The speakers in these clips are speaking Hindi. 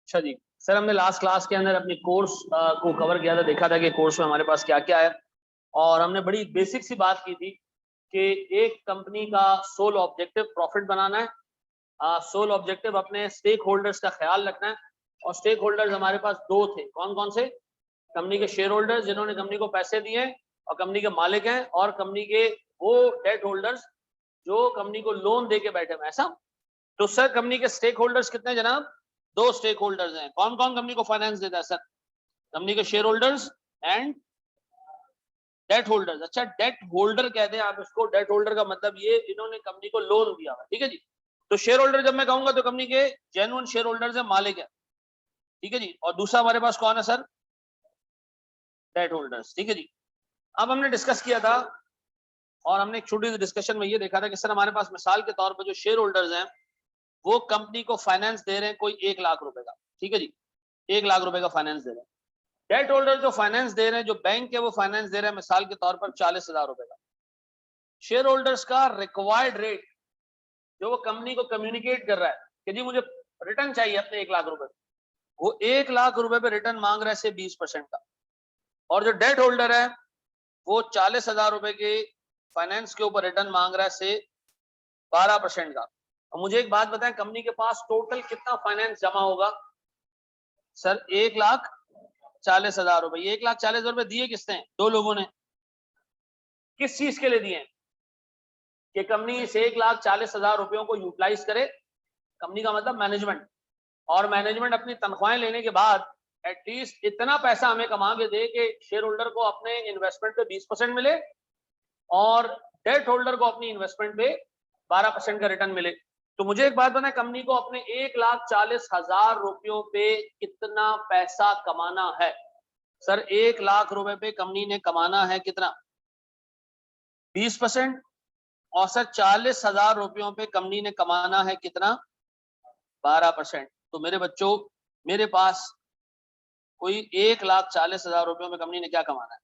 अच्छा जी सर, हमने लास्ट क्लास के अंदर अपनी कोर्स को कवर किया था, देखा था कि कोर्स में हमारे पास क्या क्या है, और हमने बड़ी बेसिक सी बात की थी कि एक कंपनी का सोल ऑब्जेक्टिव प्रॉफिट बनाना है, सोल ऑब्जेक्टिव अपने स्टेक होल्डर्स का ख्याल रखना है। और स्टेक होल्डर्स हमारे पास दो थे, कौन कौन से? कंपनी के शेयर होल्डर्स जिन्होंने कंपनी को पैसे दिए और कंपनी के मालिक हैं, और कंपनी के वो डेट होल्डर्स जो कंपनी को लोन दे के बैठे हैं। ऐसा तो सर कंपनी के स्टेक होल्डर्स कितने जनाब? दो स्टेक होल्डर्स हैं। कौन कौन कंपनी को फाइनेंस देता है सर? कंपनी के shareholders and debt holders. अच्छा, डेट होल्डर कहते हैं आप इसको। डेट होल्डर का मतलब ये, इन्होंने कंपनी को लोन दिया है, ठीक है जी। तो शेयर होल्डर जब मैं कहूंगा तो कंपनी के जेन्युइन शेयर होल्डर्स है, मालिक है, ठीक है जी। और दूसरा हमारे पास कौन है सर? डेट होल्डर्स, ठीक है जी। अब हमने डिस्कस किया था और हमने एक छोटी सी डिस्कशन में ये देखा था कि सर हमारे पास मिसाल के तौर पर जो शेयर होल्डर्स हैं वो कंपनी को फाइनेंस दे रहे हैं कोई 1 लाख रुपए का, ठीक है जी। 1 लाख रुपए का फाइनेंस दे रहे हैं। डेट होल्डर जो फाइनेंस दे रहे हैं, जो बैंक है वो फाइनेंस दे रहे हैं मिसाल के तौर पर 40,000 रुपए का। शेयर होल्डर्स का रिक्वायर्ड रेट जो वो कंपनी को कम्युनिकेट कर रहा है कि जी मुझे रिटर्न चाहिए अपने 1 लाख रुपए, वो 1 लाख रुपए पे रिटर्न मांग रहा है से 20% का। और जो डेट होल्डर है वो 40,000 रुपए के फाइनेंस के ऊपर रिटर्न मांग रहा है से 12% का। और मुझे एक बात बताएं, कंपनी के पास टोटल कितना फाइनेंस जमा होगा? सर 1,40,000 रुपए। 1,40,000 रुपए दिए किसने? दो लोगों ने। किस चीज के लिए दिए? कि कंपनी इस 1,40,000 रुपयों को यूटिलाइज करे। कंपनी का मतलब मैनेजमेंट, और मैनेजमेंट अपनी तनख्वाहें लेने के बाद एटलीस्ट इतना पैसा हमें कमा के दे कि शेयर होल्डर को अपने इन्वेस्टमेंट पे 20% मिले और डेट होल्डर को अपनी इन्वेस्टमेंट पे 12% का रिटर्न मिले। तो मुझे एक बात बताएं, कंपनी को अपने 1,40,000 रुपयों पे कितना पैसा कमाना है? सर 1 लाख रुपए पे कंपनी ने कमाना है कितना? 20%। और सर 40,000 रुपयों पे कंपनी ने कमाना है कितना? 12%। तो मेरे बच्चों, मेरे पास कोई 1,40,000 रुपयों में कंपनी ने क्या कमाना है?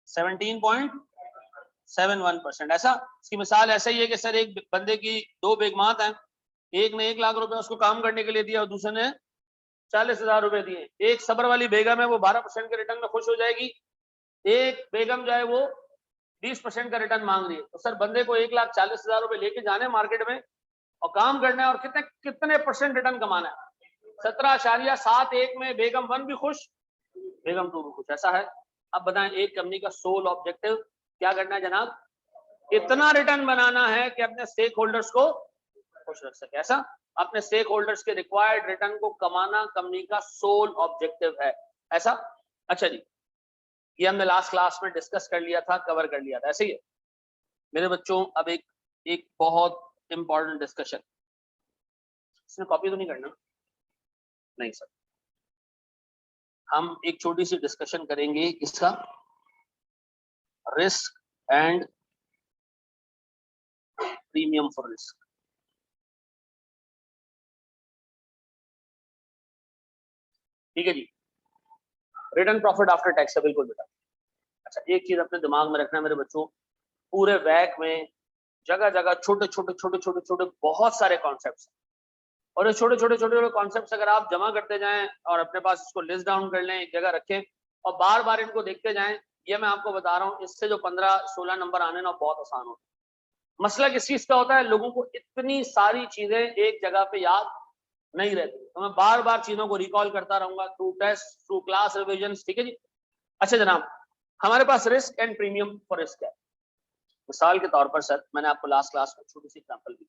17.71%। ऐसा, इसकी मिसाल ऐसा ही है कि सर एक बंदे की दो बेगमात हैं, एक ने 1 लाख रुपए उसको काम करने के लिए दिया और दूसरे ने 40,000 रुपए दिए। एक सबर वाली बेगम है, वो 12% के रिटर्न में खुश हो जाएगी। एक बेगम जो है वो 20% का रिटर्न मांग रही है। तो सर बंदे को 1,40,000 रुपए लेके जाने मार्केट में और काम करना है, और कितने कितने परसेंट रिटर्न कमाना है? 17.71 में बेगम 1 भी खुश, बेगम 2 भी खुश। ऐसा है। अब बताएं, एक कंपनी का सोल ऑब्जेक्टिव क्या करना है जनाब? इतना रिटर्न बनाना है कि अपने स्टेक होल्डर्स को खुश रख सके। ऐसा, अपने स्टेक होल्डर्स के रिक्वायर्ड रिटर्न को कमाना कंपनी का सोल ऑब्जेक्टिव है। ऐसा। अच्छा जी, ये हमने लास्ट क्लास में डिस्कस कर लिया था, कवर कर लिया था। ऐसे ही है मेरे बच्चों। अब एक बहुत इंपॉर्टेंट डिस्कशन, इसमें कॉपी तो नहीं करना? नहीं सर, हम एक छोटी सी डिस्कशन करेंगे इसका, risk and premium for risk. ठीक है जी। रिटर्न प्रॉफिट आफ्टर टैक्स है, बिल्कुल बेटा। अच्छा, एक चीज अपने दिमाग में रखना मेरे बच्चों, पूरे वैक में जगह जगह छोटे छोटे छोटे छोटे छोटे बहुत सारे कॉन्सेप्ट्स हैं, और ये छोटे छोटे छोटे छोटे कॉन्सेप्ट्स अगर आप जमा करते जाएं और अपने पास इसको लिस्ट डाउन कर लें, एक जगह रखें और बार बार इनको देखते जाएं, ये मैं आपको बता रहा हूँ, इससे जो 15-16 नंबर आने ना बहुत आसान होता है। मसला किस चीज का होता है? लोगों को इतनी सारी चीजें एक जगह पे याद नहीं रहती, तो मैं बार बार चीजों को रिकॉल करता रहूंगा through test, through class revision. ठीक है जी। अच्छा जनाब, हमारे पास risk and premium for risk है। मिसाल के तौर पर सर, मैंने आपको लास्ट क्लास में छोटी सी एग्जांपल दी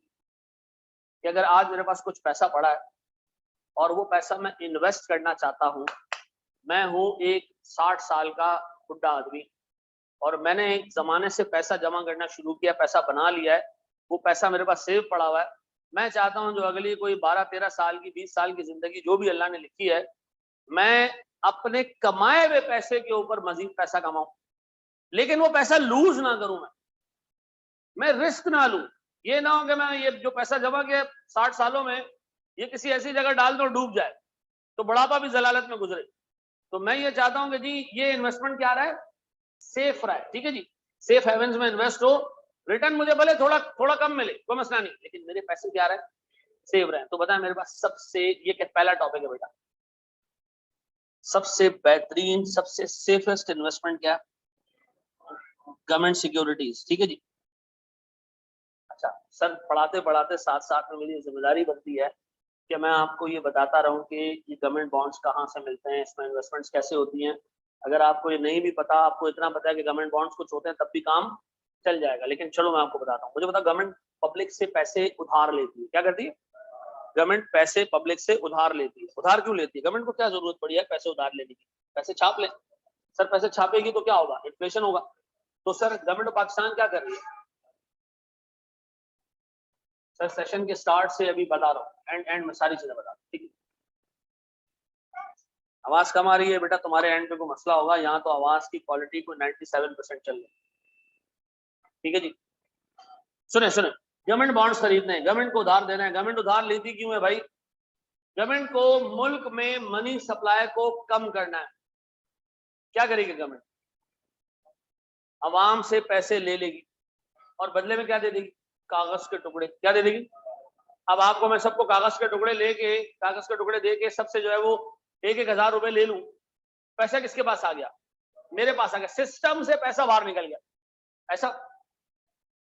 कि अगर आज मेरे पास कुछ पैसा पड़ा है और वो पैसा मैं इन्वेस्ट करना चाहता हूँ। मैं हूँ एक 60 साल का बुढ़ा आदमी और मैंने एक जमाने से पैसा जमा करना शुरू किया, पैसा बना लिया है, वो पैसा मेरे पास सेव पड़ा हुआ है। मैं चाहता हूँ जो अगली कोई 12-13 साल की, 20 साल की जिंदगी जो भी अल्लाह ने लिखी है, मैं अपने कमाए हुए पैसे के ऊपर मजीद पैसा कमाऊं, लेकिन वो पैसा लूज ना करूं, मैं रिस्क ना लूं। ये ना हो कि मैं ये जो पैसा जमा किया 60 सालों में ये किसी ऐसी जगह डाल दो डूब जाए तो बुढ़ापा भी जलालत में गुजरे। तो मैं ये चाहता हूं कि जी ये इन्वेस्टमेंट क्या रहा है? सेफ रहा है। ठीक है जी, सेफ हेवंस में इन्वेस्ट हो, रिटर्न मुझे भले थोड़ा थोड़ा कम मिले, कोई मसला नहीं, लेकिन मेरे पैसे क्या रहे? सेव रहें। तो बताएं मेरे पास सबसे, ये क्या पहला टॉपिक है बेटा, सबसे बेहतरीन सबसे सेफेस्ट इन्वेस्टमेंट क्या है? गवर्नमेंट सिक्योरिटीज, ठीक है जी। अच्छा सर, पढ़ाते पढ़ाते साथ साथ में मेरी जिम्मेदारी बनती है कि मैं आपको ये बताता रहूं कि ये गवर्नमेंट बॉन्ड्स कहाँ से मिलते हैं, इसमें इन्वेस्टमेंट्स कैसे होती हैं। अगर आपको ये नहीं भी पता, आपको इतना पता है कि गवर्नमेंट बॉन्ड्स कुछ होते हैं, तब भी काम चल जाएगा। लेकिन चलो मैं आपको बताता हूँ। मुझे पता गवर्नमेंट पब्लिक से पैसे उधार लेती है। क्या करती है? गवर्नमेंट पैसे पब्लिक से उधार लेती है। उधार क्यों लेती है? गवर्नमेंट को क्या जरूरत पड़ी है पैसे उधार लेने की? पैसे छाप ले। सर पैसे छापेगी तो क्या होगा? इन्फ्लेशन होगा। तो सर गवर्नमेंट ऑफ पाकिस्तान क्या कर रही है? सर सेशन के स्टार्ट से अभी बता रहा हूँ, एंड में सारी चीजें बता रहा हूँ, ठीक है। आवाज कम आ रही है बेटा, तुम्हारे एंड पे कोई मसला होगा। यहाँ तो आवाज की क्वालिटी को 97% चल रही है, ठीक है जी। सुने सुने, गवर्नमेंट बॉन्ड्स खरीदने, गवर्नमेंट को उधार देना है। गवर्नमेंट उधार लेती क्यों है भाई? गवर्नमेंट को मुल्क में मनी सप्लाई को कम करना है। क्या करेगी गवर्नमेंट? आवाम से पैसे ले लेगी और बदले में क्या दे देगी? कागज के टुकड़े। क्या दे देगी? अब आपको मैं सबको कागज के टुकड़े लेके, कागज के टुकड़े दे के सबसे जो है वो 1,000 रुपए ले लूं, पैसा किसके पास आ गया? मेरे पास आ गया। सिस्टम से पैसा बाहर निकल गया। ऐसा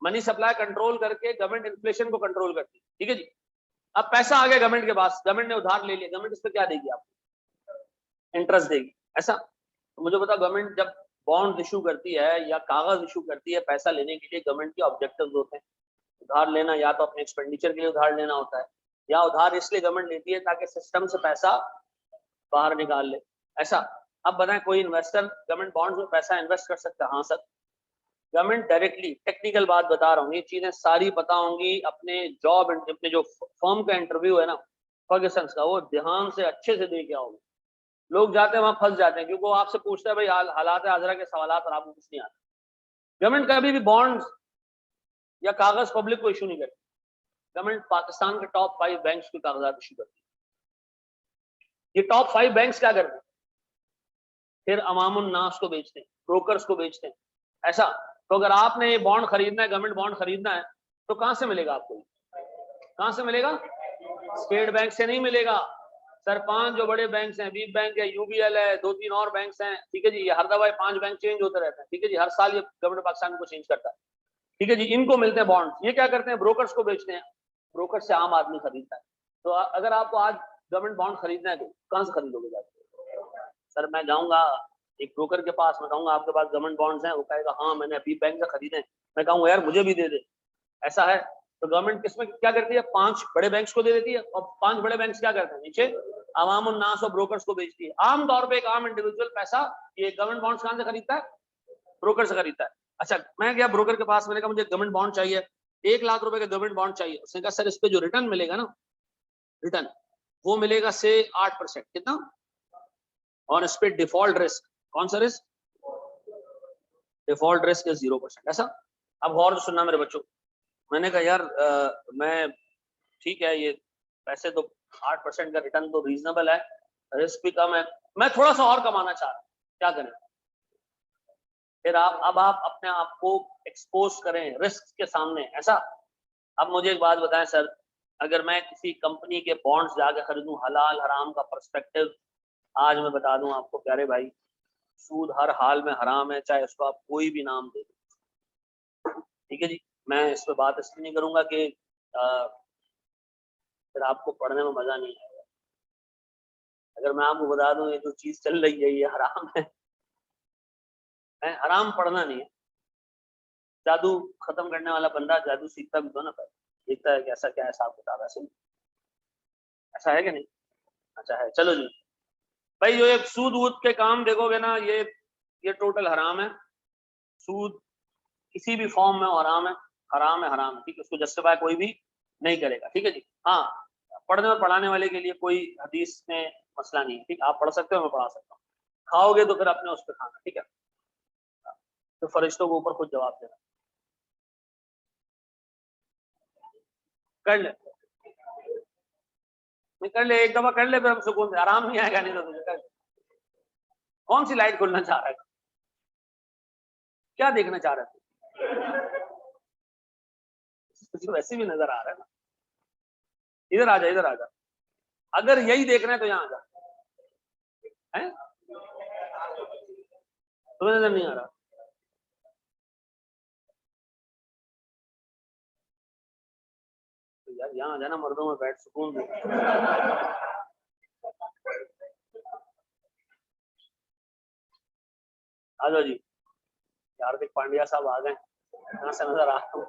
मनी सप्लाई कंट्रोल करके गवर्नमेंट इन्फ्लेशन को कंट्रोल करती है, ठीक है जी। अब पैसा आ गया गवर्नमेंट के पास, गवर्नमेंट ने उधार ले लिया, गवर्नमेंट इस पर क्या देगी? आपको इंटरेस्ट देगी। ऐसा तो मुझे पता, गवर्नमेंट जब बॉन्ड इशू करती है या कागज इशू करती है पैसा लेने के लिए, गवर्नमेंट के ऑब्जेक्टिव्स होते हैं। उधार लेना या तो अपने एक्सपेंडिचर के लिए उधार लेना होता है, या उधार इसलिए गवर्नमेंट लेती है ताकि सिस्टम से पैसा बाहर निकाल ले। ऐसा अब बताएं, कोई इन्वेस्टर गवर्नमेंट बॉन्ड्स में पैसा इन्वेस्ट कर सकता है? हाँ सर। गवर्नमेंट डायरेक्टली, टेक्निकल बात बता रहा हूँ, ये चीजें सारी पता होंगी। अपने जॉब, अपने जो फर्म का इंटरव्यू है ना फर्ग्यूसन का, वो ध्यान से अच्छे से दे के आओगे। लोग जाते हैं वहां फंस जाते हैं, क्योंकि वो आपसे पूछते हैं भाई हालात हाजरा के सवाल, और आपको कुछ नहीं आता। गवर्नमेंट कभी भी बॉन्ड्स या कागज पब्लिक को इशू नहीं करती। गवर्नमेंट पाकिस्तान के टॉप 5 बैंक्स के कागजात इशू करती है। ये टॉप 5 बैंक्स क्या करते हैं? फिर अवामुन नास को बेचते हैं, ब्रोकर्स को बेचते हैं। ऐसा तो अगर आपने ये बॉन्ड खरीदना है, गवर्नमेंट बॉन्ड खरीदना है, तो कहां से मिलेगा आपको? कहां से मिलेगा? स्टेट बैंक से नहीं मिलेगा सर। 5 जो बड़े बैंक्स हैं, बीप बैंक है, यूबीएल है, 2-3 और बैंक्स हैं, ठीक है जी। ये हर दफा 5 बैंक चेंज होते रहते हैं, ठीक है जी। हर साल ये गवर्नमेंट पाकिस्तान को चेंज करता है, ठीक है जी। इनको मिलते हैं बॉन्ड। ये क्या करते हैं? ब्रोकर्स को बेचते हैं। ब्रोकर से आम आदमी खरीदता है। तो अगर आपको आज गवर्नमेंट बॉन्ड खरीदना है तो कहां से खरीदोगे जाके? सर मैं जाऊंगा एक ब्रोकर के पास, मैं कहूंगा आपके पास गवर्नमेंट बॉन्ड्स हैं, वो कहेगा हाँ मैंने अभी बैंक से खरीदे। मैं कहूंगा यार मुझे भी दे दे। ऐसा है। तो गवर्नमेंट किसमें क्या करती है? 5 बड़े बैंक्स को दे देती है, और 5 बड़े बैंक्स क्या करते हैं? नीचे अवाम उन्नास और ब्रोकर्स को बेचती है। आमतौर पर एक आम इंडिविजुअल पैसा ये गवर्नमेंट बॉन्ड्स कहां से खरीदता है? ब्रोकर से खरीदता है। अच्छा मैं गया ब्रोकर के पास, मैंने कहा मुझे गवर्नमेंट बॉन्ड चाहिए, 1,00,000 रुपए का गवर्नमेंट बॉन्ड चाहिए। उसने कहा सर इस पे जो रिटर्न मिलेगा ना, रिटर्न वो मिलेगा से 8%। कितना? और इस पे डिफॉल्ट रिस्क, कौन सा रिस्क? डिफॉल्ट रिस्क है 0%। ऐसा अब गौर से सुनना मेरे बच्चों। मैंने कहा यार मैं ठीक है, ये पैसे तो 8% का रिटर्न तो रीजनेबल है, रिस्क भी कम है, मैं थोड़ा सा और कमाना चाह रहा हूँ, क्या करें? फिर अब आप अपने आप को एक्सपोज करें रिस्क के सामने। ऐसा अब मुझे एक बात बताएं सर, अगर मैं किसी कंपनी के बॉन्ड्स जाकर खरीदूं, हलाल हराम का पर्सपेक्टिव आज मैं बता दूं आपको प्यारे भाई, सूद हर हाल में हराम है, चाहे उसको आप कोई भी नाम दे दो, ठीक है जी। मैं इस पर बात इसलिए नहीं करूंगा कि फिर आपको पढ़ने में मजा नहीं आएगा। अगर मैं आपको बता दूं ये जो चीज चल रही है ये हराम है, हराम पढ़ना नहीं है। जादू खत्म करने वाला बंदा जादू सीखता भी तो ना, देखता है कि ऐसा क्या है हिसाब किताब, ऐसे ऐसा है कि नहीं? अच्छा है, चलो जी भाई। जो एक सूद वूद के काम देखोगे ना, ये टोटल हराम है। सूद किसी भी फॉर्म में हराम है, हराम है, हराम है, ठीक है। उसको जस्टिफाई कोई भी नहीं करेगा, ठीक है जी। हाँ, पढ़ने और पढ़ाने वाले के लिए कोई हदीस में मसला नहीं है, ठीक। आप पढ़ सकते हो, मैं पढ़ा सकता हूँ। खाओगे तो फिर अपने उस पर खाना, ठीक है। तो फरिश्तों को ऊपर खुद जवाब देना। कर ले, नहीं कर ले, एक दफा कर ले, फिर हम सुकून से, आराम नहीं आएगा नहीं तो तुझे। कर कौन सी लाइट खुलना चाह रहा है? क्या देखना चाह रहे थे? तुझे वैसे भी नजर आ रहा है ना। इधर आ जा, इधर आ जा, अगर यही देखना है तो यहाँ आ जा, है तुम्हें नजर नहीं आ रहा? तो यार यहाँ आ जाना, मर्दों में बैठ सुकून दे। आ जाओ जी, हार्दिक पांड्या साहब आ गए, यहाँ से नजर आ रहा हूँ।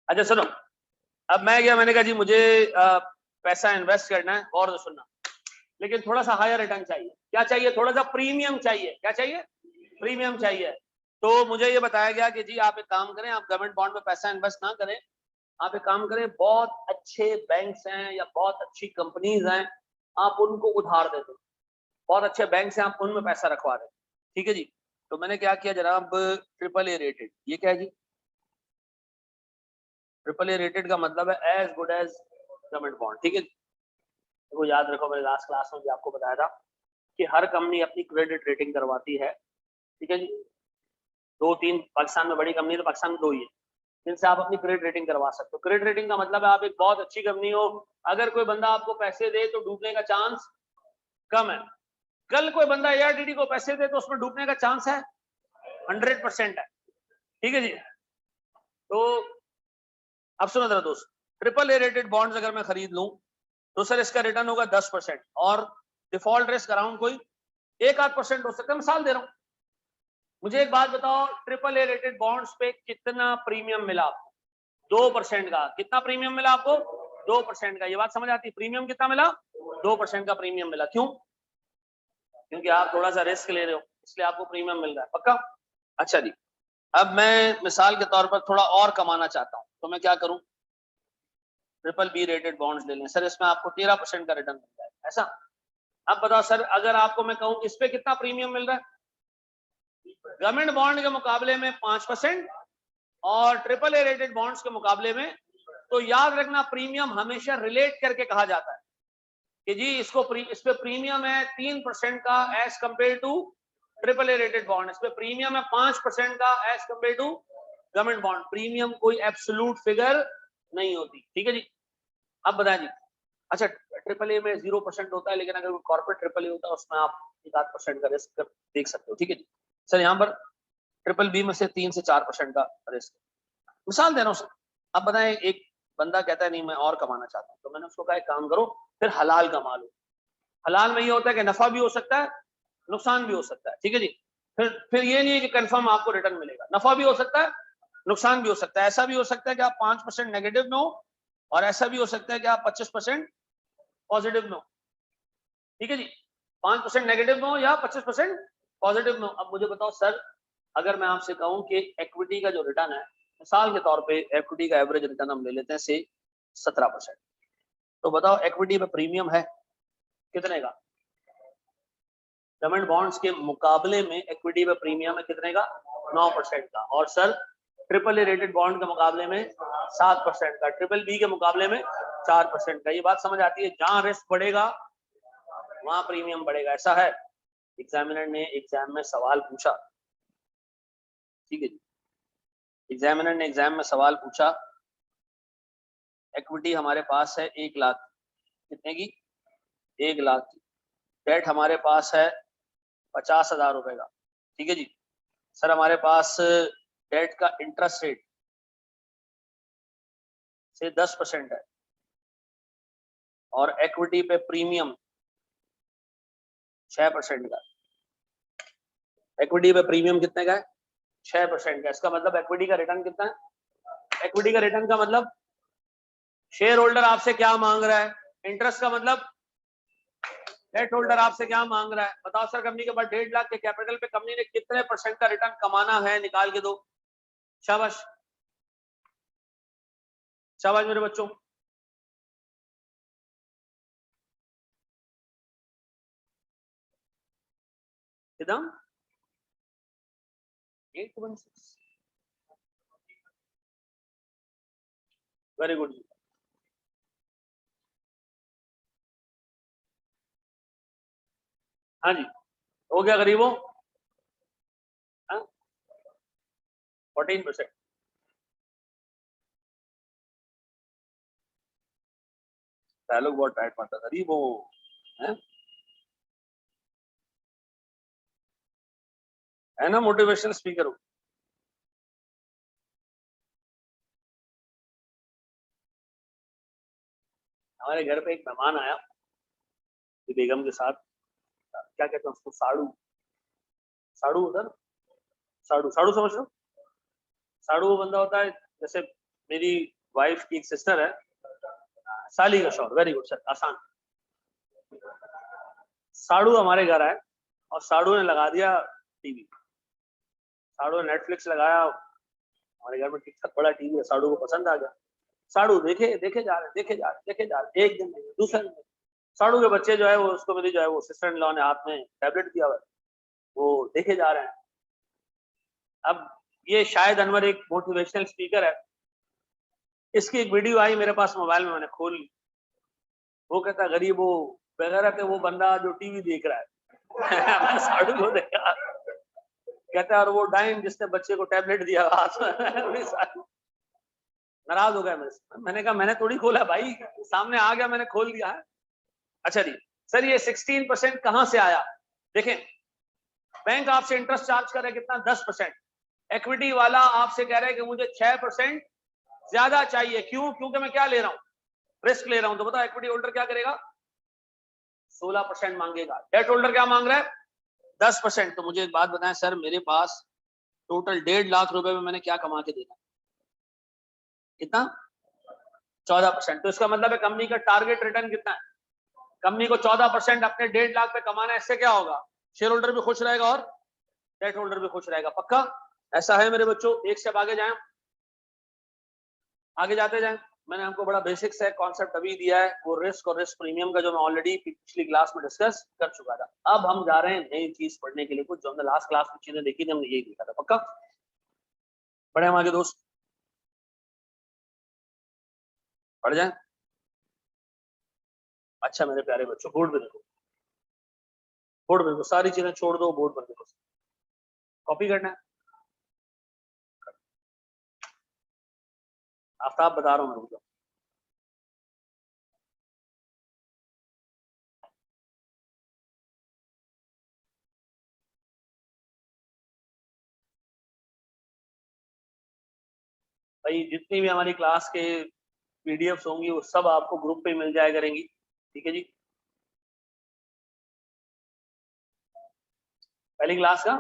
अच्छा सुनो, अब मैं गया, मैंने कहा जी मुझे पैसा इन्वेस्ट करना है, और तो सुनना, लेकिन थोड़ा सा हायर रिटर्न चाहिए। क्या चाहिए? थोड़ा सा प्रीमियम चाहिए। क्या चाहिए? प्रीमियम चाहिए। तो मुझे ये बताया गया कि जी आप एक काम करें, आप गवर्नमेंट बॉन्ड में पैसा इन्वेस्ट ना करें, आप एक काम करें, बहुत अच्छे बैंक्स हैं या बहुत अच्छी कंपनीज हैं, आप उनको उधार दे दो, बहुत अच्छे बैंक हैं, आप उनमें पैसा रखवा दें। ठीक है जी। तो मैंने क्या किया जनाब, AAA रेटेड, ये क्या है जी? AAA रेटेड का मतलब है as good as government bond. ठीक है, वो याद रखो, मैंने लास्ट क्लास में भी आपको बताया था कि हर कंपनी अपनी क्रेडिट रेटिंग करवाती है। ठीक है जी, 2-3 पाकिस्तान में बड़ी कंपनी, तो पाकिस्तान में 2 ही है जिनसे आप अपनी क्रेडिट रेटिंग करवा सकते हो। क्रेडिट रेटिंग का मतलब है आप एक बहुत अच्छी कंपनी हो, अगर कोई बंदा आपको पैसे दे तो डूबने का चांस कम है। कल कोई बंदा ARTD को पैसे दे तो उसमें डूबने का चांस है 100% है। ठीक है जी। तो अब सुनो जरा दोस्त, AAA रेटेड बॉन्ड्स अगर मैं खरीद लूं तो सर इसका रिटर्न होगा 10%, और डिफॉल्ट रिस्क अराउंड कोई 1-8% हो सकता है। मिसाल दे रहा हूं, मुझे एक बात बताओ, AAA रेटेड बॉन्ड्स पे कितना प्रीमियम मिला आपको? 2% का। कितना प्रीमियम मिला आपको? 2% का। ये बात समझ आती है? प्रीमियम कितना मिला? 2% का प्रीमियम मिला। क्यों? क्योंकि आप थोड़ा सा रिस्क ले रहे हो, इसलिए आपको प्रीमियम मिल रहा है। पक्का? अच्छा जी, अब मैं मिसाल के तौर पर थोड़ा और कमाना चाहता हूं, तो मैं क्या करूं? BBB रेटेड बॉन्ड्स ले लें, सर इसमें आपको 13% का रिटर्न मिल जाएगा, ऐसा? अब बताओ सर, अगर आपको मैं कहूं इस पे कितना प्रीमियम मिल रहा है? गवर्नमेंट बॉन्ड के मुकाबले में 5% और AAA रेटेड बॉन्ड्स के मुकाबले में। तो याद रखना, प्रीमियम हमेशा रिलेट करके कहा जाता है कि जी इस पे प्रीमियम है 3% का as compare to AAA rated bond, इस पे प्रीमियम है 5% का as compare to government bond. Premium कोई एब्सोल्यूट फिगर नहीं होती। ठीक है जी। अब बताएं जी, अच्छा AAA में 0% होता है, लेकिन अगर कॉर्पोरेट AAA होता है उसमें आप 1-8% का रिस्क देख सकते हो। ठीक है जी। सर यहाँ पर BBB में से 3 से 4% का रिस्क, मिसाल दे रहा हूँ सर। अब बताएं, एक बंदा कहता है नहीं मैं और कमाना चाहता हूँ, तो मैंने उसको कहा एक काम करो, फिर हलाल कमा लो। हलाल में ये होता है कि नफा भी हो सकता है, नुकसान भी हो सकता है। ठीक है जी। फिर ये नहीं है कि कंफर्म आपको रिटर्न मिलेगा, नफा भी हो सकता है, नुकसान भी हो सकता है। ऐसा भी हो सकता है कि आप 5% नेगेटिव में हो, और ऐसा भी हो सकता है कि आप 25% पॉजिटिव में हो। ठीक है जी, 5% नेगेटिव में हो या 25% पॉजिटिव में हो। अब मुझे बताओ सर, अगर मैं आपसे कहूं कि इक्विटी का जो रिटर्न है, मिसाल के तौर पे इक्विटी का एवरेज रिटर्न हम ले लेते हैं से 17%, तो बताओ इक्विटी पे प्रीमियम है कितने का? गवर्नमेंट बॉन्ड्स के मुकाबले में इक्विटी पे प्रीमियम है कितने का? 9% का। और सर AAA रेटेड बॉन्ड के मुकाबले में 7% का, BBB के मुकाबले में 4% का। ये बात समझ आती है? जहां रिस्क बढ़ेगा वहां प्रीमियम बढ़ेगा, ऐसा है। एग्जामिनर ने एग्जाम में सवाल पूछा, ठीक है जी, एग्जामिनर ने एग्जाम में सवाल पूछा, इक्विटी हमारे पास है 1 लाख, कितने की? 1 लाख की। डेट हमारे पास है 50,000 रुपए का। ठीक है जी। सर हमारे पास डेट का इंटरेस्ट रेट से 10% है, और इक्विटी पे प्रीमियम 6% का। इक्विटी पे प्रीमियम कितने का है? 6% का। इसका मतलब इक्विटी का रिटर्न कितना है? इक्विटी का रिटर्न का मतलब शेयर होल्डर आपसे क्या मांग रहा है, इंटरेस्ट का मतलब डेट होल्डर आपसे क्या मांग रहा है। बताओ सर, कंपनी के पास 1.5 लाख के कैपिटल पे कंपनी ने कितने % का रिटर्न कमाना है, निकाल के दो। शाबाश, शाबाश मेरे बच्चों। कितना? 816। Very good. हाँ जी, हो गया गरीबों? 14%। डायलॉग बहुत टाइट मारता था वो है ना, मोटिवेशनल स्पीकर हो। हमारे घर पे एक मेहमान आया बेगम के साथ, क्या कहते हैं उसको, साड़ू, साड़ू होता है ना, साड़ू, साड़ू समझ लो। साड़ू वो बंदा होता है जैसे मेरी वाइफ की एक सिस्टर है, साली का शौहर, वेरी गुड सर, आसान। साड़ू हमारे घर आए और साड़ू ने लगा दिया टीवी, साड़ू ने नेटफ्लिक्स लगाया। हमारे घर में ठीक ठाक बड़ा टीवी है, साड़ू को पसंद आ गया। साड़ू देखे देखे जा रहे, देखे जा रहे, देखे जा रहे, एक दिन नहीं, दूसरे दिन। साड़ू के बच्चे जो है वो, उसको मेरी जो है वो सिस्टर इन लॉ ने हाथ में टैबलेट दिया हुआ है, वो देखे जा रहे हैं। अब ये शायद अनवर एक मोटिवेशनल स्पीकर है, इसकी एक वीडियो आई मेरे पास मोबाइल में, मैंने खोल ली। वो कहता गरीब वो बेगैरत है वो बंदा जो टीवी देख रहा है। मैं साड़ू को देखा, कहता है और वो डाइन जिसने बच्चे को टैबलेट दिया हाथ में। नाराज हो गया मेरे से। मैंने कहा मैंने थोड़ी खोला भाई, सामने आ गया मैंने खोल दिया है। अच्छा जी सर, ये 16% कहां से आया? देखें, बैंक आपसे इंटरेस्ट चार्ज कर रहा है कितना, 10%। इक्विटी वाला आपसे कह रहा है कि मुझे 6% ज्यादा चाहिए। क्यों? क्योंकि मैं क्या ले रहा हूं, रिस्क ले रहा हूं। तो बताओ इक्विटी होल्डर क्या करेगा, 16% मांगेगा। डेट होल्डर क्या मांग रहा है, 10%। तो मुझे एक बात बताएं सर, मेरे पास टोटल 1.5 लाख रुपए में मैंने क्या कमा के देना, कितना, 14%। तो इसका मतलब है कंपनी का टारगेट रिटर्न कितना है, कंपनी को 14% अपने 1.5 लाख पे कमाना है। इससे क्या होगा, शेयर होल्डर भी खुश रहेगा और डेट होल्डर भी खुश रहेगा। पक्का ऐसा है मेरे बच्चों? एक स्टेप आगे जाएं, आगे जाते जाएं। मैंने हमको बड़ा बेसिक से कॉन्सेप्ट अभी दिया है, वो रिस्क और रिस्क प्रीमियम का, जो मैं ऑलरेडी पिछली क्लास में डिस्कस कर चुका था। अब हम जा रहे हैं नई चीज पढ़ने के लिए, कुछ जो हमने लास्ट क्लास में चीजें देखी थी, हमने यही देखा था। पक्का बढ़े हम आगे दोस्त, पढ़ जाए। अच्छा मेरे प्यारे बच्चों, बोर्ड पे देखो, बोर्ड पे देखो, सारी चीजें छोड़ दो, बोर्ड पर देखो, कॉपी करना है। आफ्ताब बता रहा हूँ मैं, भाई जितनी भी हमारी क्लास के पीडीएफ्स होंगी वो सब आपको ग्रुप पे मिल जाया करेंगी, ठीक है जी। पहली क्लास का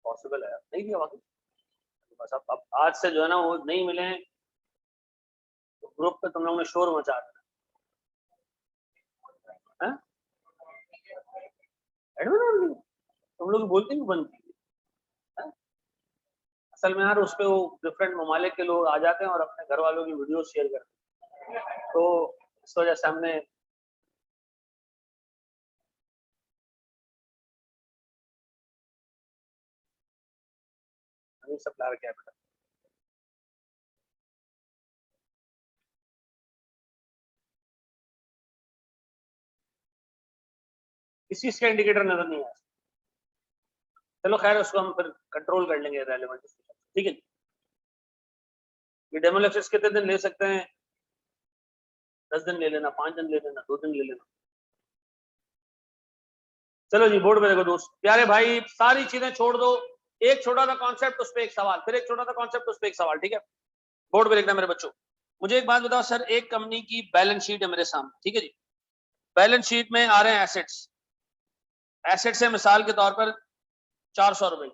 पॉसिबल है, नहीं दिया बाकी बस। अब आज से जो है ना वो नहीं मिले तो ग्रुप पे तुम लोगों ने शोर मचा देना। एडमिन तुम लोग बोलते भी बंद की, असल में यार उस पे वो डिफरेंट ममालिक के लोग आ जाते हैं और अपने घर वालों की वीडियो शेयर करते हैं, तो इस वजह से हमने सप्लायर किया बेटा। किसी इसका इंडिकेटर नजर नहीं आया, चलो खैर उसको हम फिर कंट्रोल कर लेंगे रेलेवेंट, ठीक है। ये डेमो लेक्चर्स कितने दिन ले सकते हैं, 10 दिन ले लेना, 5 दिन ले लेना, 2 दिन ले लेना। चलो जी बोर्ड पे देखो दोस्त प्यारे भाई, सारी चीजें छोड़ दो, एक छोटा सा कॉन्सेप्ट उस पर एक सवाल, फिर एक छोटा सा कॉन्सेप्ट उस पर एक सवाल, ठीक है। बोर्ड पे लिखना मेरे बच्चों। मुझे एक बात बताओ सर, एक कंपनी की बैलेंस शीट है मेरे सामने, ठीक है जी। बैलेंस शीट में आ रहे हैं एसेट्स, एसेट्स है मिसाल के तौर पर 400 रुपए,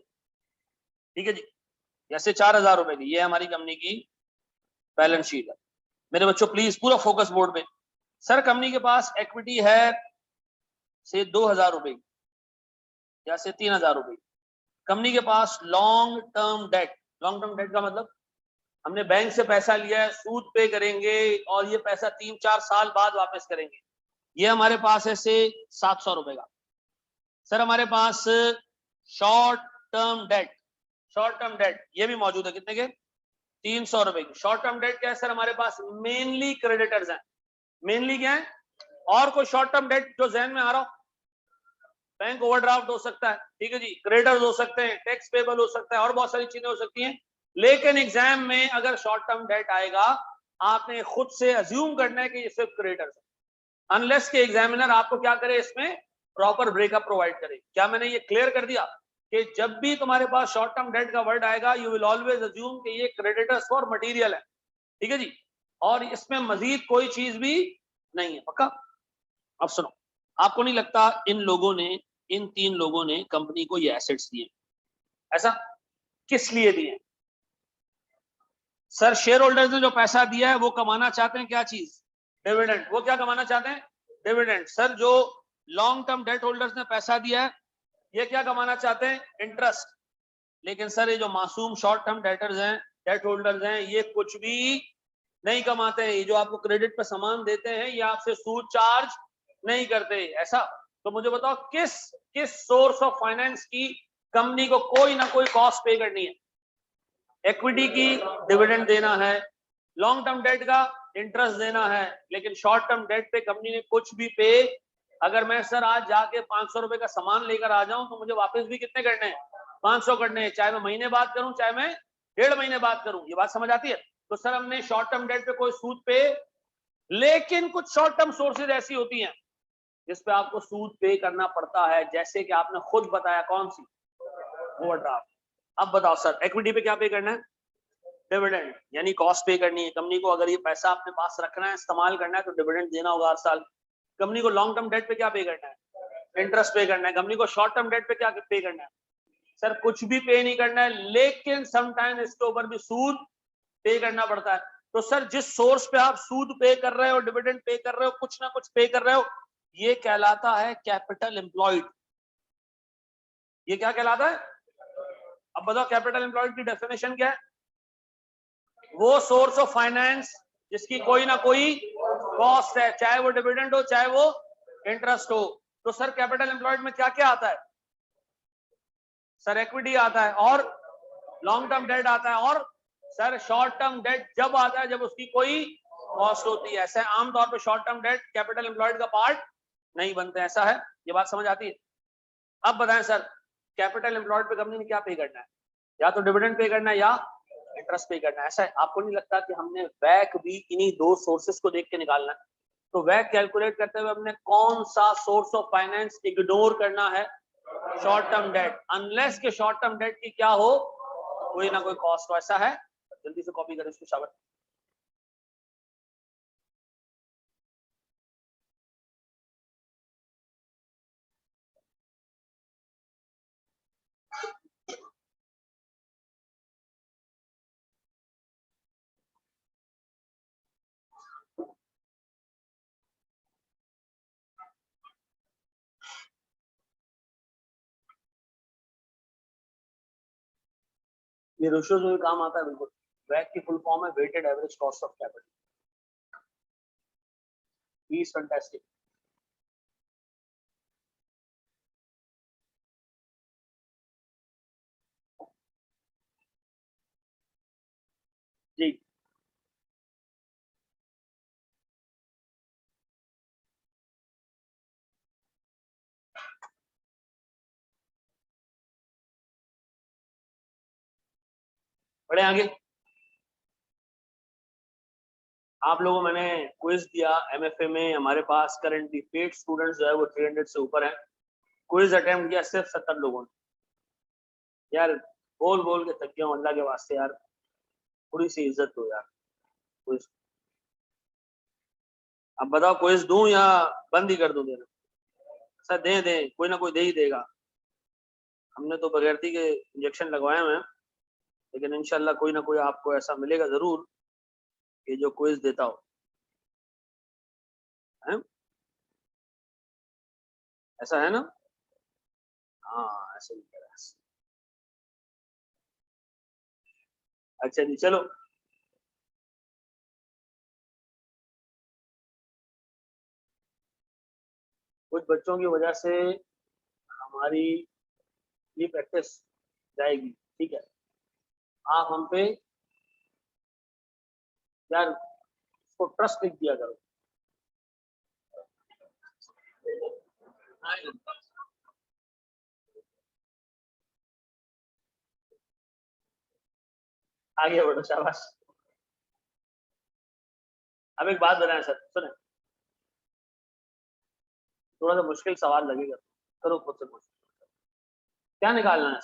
ठीक है जी, जैसे 4000 रुपए की, ये हमारी कंपनी की बैलेंस शीट है। मेरे बच्चों प्लीज पूरा फोकस बोर्ड पे। सर कंपनी के पास इक्विटी है से 2000 रुपए या से 3000 रुपए, कंपनी के पास long term debt, long term debt का मतलब हमने बैंक से पैसा लिया है, सूद पे करेंगे और ये पैसा 3-4 साल बाद वापस करेंगे, ये हमारे पास है से 700 रुपए का। सर हमारे पास short term debt, short term debt ये भी मौजूद है, कितने के, 300 रुपए की। शॉर्ट टर्म डेट क्या है सर, हमारे पास मेनली क्रेडिटर्स हैं, मेनली क्या है, और कोई शॉर्ट टर्म डेट जो जहन में आ रहा हो, बैंक ओवरड्राफ्ट हो सकता है, ठीक है जी, क्रेडिटर्स हो सकते हैं, टैक्स पेबल हो सकता है, और बहुत सारी चीजें हो सकती हैं। लेकिन एग्जाम में अगर शॉर्ट टर्म डेट आएगा आपने खुद से अज्यूम करना है कि ये सिर्फ क्रेडिटर्स है, अनलेस के एग्जामिनर आपको क्या करे, इसमें प्रॉपर ब्रेकअप प्रोवाइड करे। क्या मैंने ये क्लियर कर दिया कि जब भी तुम्हारे पास शॉर्ट टर्म डेट का वर्ड आएगा, यू विल ऑलवेज अज्यूम कि ये क्रेडिटर्स फॉर मटेरियल है, ठीक है जी, और इसमें मजीद कोई चीज भी नहीं है, पक्का। अब सुनो, आपको नहीं लगता इन 3 लोगों ने कंपनी को ये एसेट्स दिए, ऐसा किस लिए दिए? सर शेयर होल्डर्स ने जो पैसा दिया है वो कमाना चाहते हैं क्या चीज? डिविडेंड। वो क्या कमाना चाहते हैं? डिविडेंड। सर जो लॉन्ग टर्म डेट होल्डर्स ने पैसा दिया है, ये क्या कमाना चाहते हैं? इंटरेस्ट। लेकिन सर ये जो मासूम शॉर्ट टर्म डेटर्स हैं, डेट होल्डर्स हैं, ये कुछ भी नहीं कमाते हैं। ये जो आपको क्रेडिट पे सामान देते हैं, ये आपसे सूद चार्ज नहीं करते, ऐसा। तो मुझे बताओ किस सोर्स ऑफ फाइनेंस की कंपनी को कोई ना कोई कॉस्ट पे करनी है? इक्विटी की डिविडेंड देना है, लॉन्ग टर्म डेट का इंटरेस्ट देना है, लेकिन शॉर्ट टर्म डेट पे कंपनी ने कुछ भी पे। अगर मैं सर आज जाके 500 रुपए का सामान लेकर आ जाऊं तो मुझे वापस भी कितने करने हैं? 500 करने हैं, चाहे मैं महीने बाद करूं चाहे मैं 1.5 महीने बाद करूं। ये बात समझ आती है? तो सर हमने शॉर्ट टर्म डेट पे कोई सूद पे, लेकिन कुछ शॉर्ट टर्म सोर्सेज ऐसी होती हैं जिसपे आपको सूद पे करना पड़ता है, जैसे कि आपने खुद बताया, कौन सी? ओवरड्राफ्ट। अब बताओ सर, इक्विटी पे क्या पे करना है? डिविडेंड, यानी कॉस्ट पे करनी है कंपनी को। अगर ये पैसा अपने पास रखना है, इस्तेमाल करना है, तो डिविडेंड देना होगा हर साल। कंपनी को लॉन्ग टर्म डेट पे क्या पे करना है? इंटरेस्ट पे करना है। कंपनी को शॉर्ट टर्म डेट पे क्या पे करना है? सर कुछ भी पे नहीं करना है, लेकिन समटाइम इसके ऊपर भी सूद पे करना पड़ता है। तो सर जिस सोर्स पे आप सूद पे कर रहे हो, डिविडेंड पे कर रहे हो, कुछ ना कुछ पे कर रहे हो, ये कहलाता है कैपिटल एम्प्लॉयड। ये क्या कहलाता है? अब बताओ कैपिटल एम्प्लॉयड की डेफिनेशन क्या है? वो सोर्स ऑफ फाइनेंस जिसकी कोई ना कोई कॉस्ट है, चाहे वो डिविडेंड हो चाहे वो इंटरेस्ट हो। तो सर कैपिटल एम्प्लॉयड में क्या क्या आता है? सर इक्विटी आता है, और लॉन्ग टर्म डेट आता है, और सर शॉर्ट टर्म डेट जब आता है जब उसकी कोई कॉस्ट होती है। ऐसे आमतौर पे short term debt capital employed का पार्ट नहीं बनते, ऐसा है। ये बात समझ आती है? अब बताएं सर, कैपिटल एम्प्लॉयड पे कंपनी ने क्या पे करना है? या तो डिविडेंड पे करना है या इंटरेस्ट पे करना है, ऐसा है। आपको नहीं लगता कि हमने वैक भी इन्हीं 2 सोर्सेस को देख के निकालना है? तो वैक कैलकुलेट करते हुए हमने कौन सा सोर्स ऑफ फाइनेंस इग्नोर करना है? शॉर्ट टर्म डेट, अनलेस के शॉर्ट टर्म डेट की क्या हो, कोई ना कोई कॉस्ट हो, ऐसा है। जल्दी से कॉपी करें इसको शाबाश। ये रेशियोज में भी काम आता है, बिल्कुल। वैक की फुल फॉर्म है weighted average cost of capital. Is fantastic. जी बड़े आगे आप लोगों, मैंने क्विज दिया एमएफए में, हमारे पास करंटली पेड स्टूडेंट्स जो है वो 300 से ऊपर है। क्विज अटेम्प्ट किया सिर्फ 70 लोगों ने। यार बोल बोल के थक गया हूं, अल्लाह के वास्ते यार थोड़ी सी इज्जत दो यार। क्विज, अब बताओ क्विज दूं या बंद ही कर दूं देना? सर दे दे, कोई ना कोई दे ही देगा। हमने तो बगैरती के इंजेक्शन लगवाए हुए हैं, लेकिन इंशाल्लाह कोई ना कोई आपको ऐसा मिलेगा जरूर कि जो क्विज देता हो, है? ऐसा है ना? हाँ ऐसे ही कह रहा है। अच्छा जी चलो। कुछ बच्चों की वजह से हमारी ये प्रैक्टिस जाएगी, ठीक है? आप हम पे यार उसको ट्रस्ट लिख दिया करो। आगे बढ़ो, शाबाश। अब एक बात बताएं सर, सुने, थोड़ा सा मुश्किल सवाल लगेगा, करो खुद से मुश्किल, क्या निकालना है?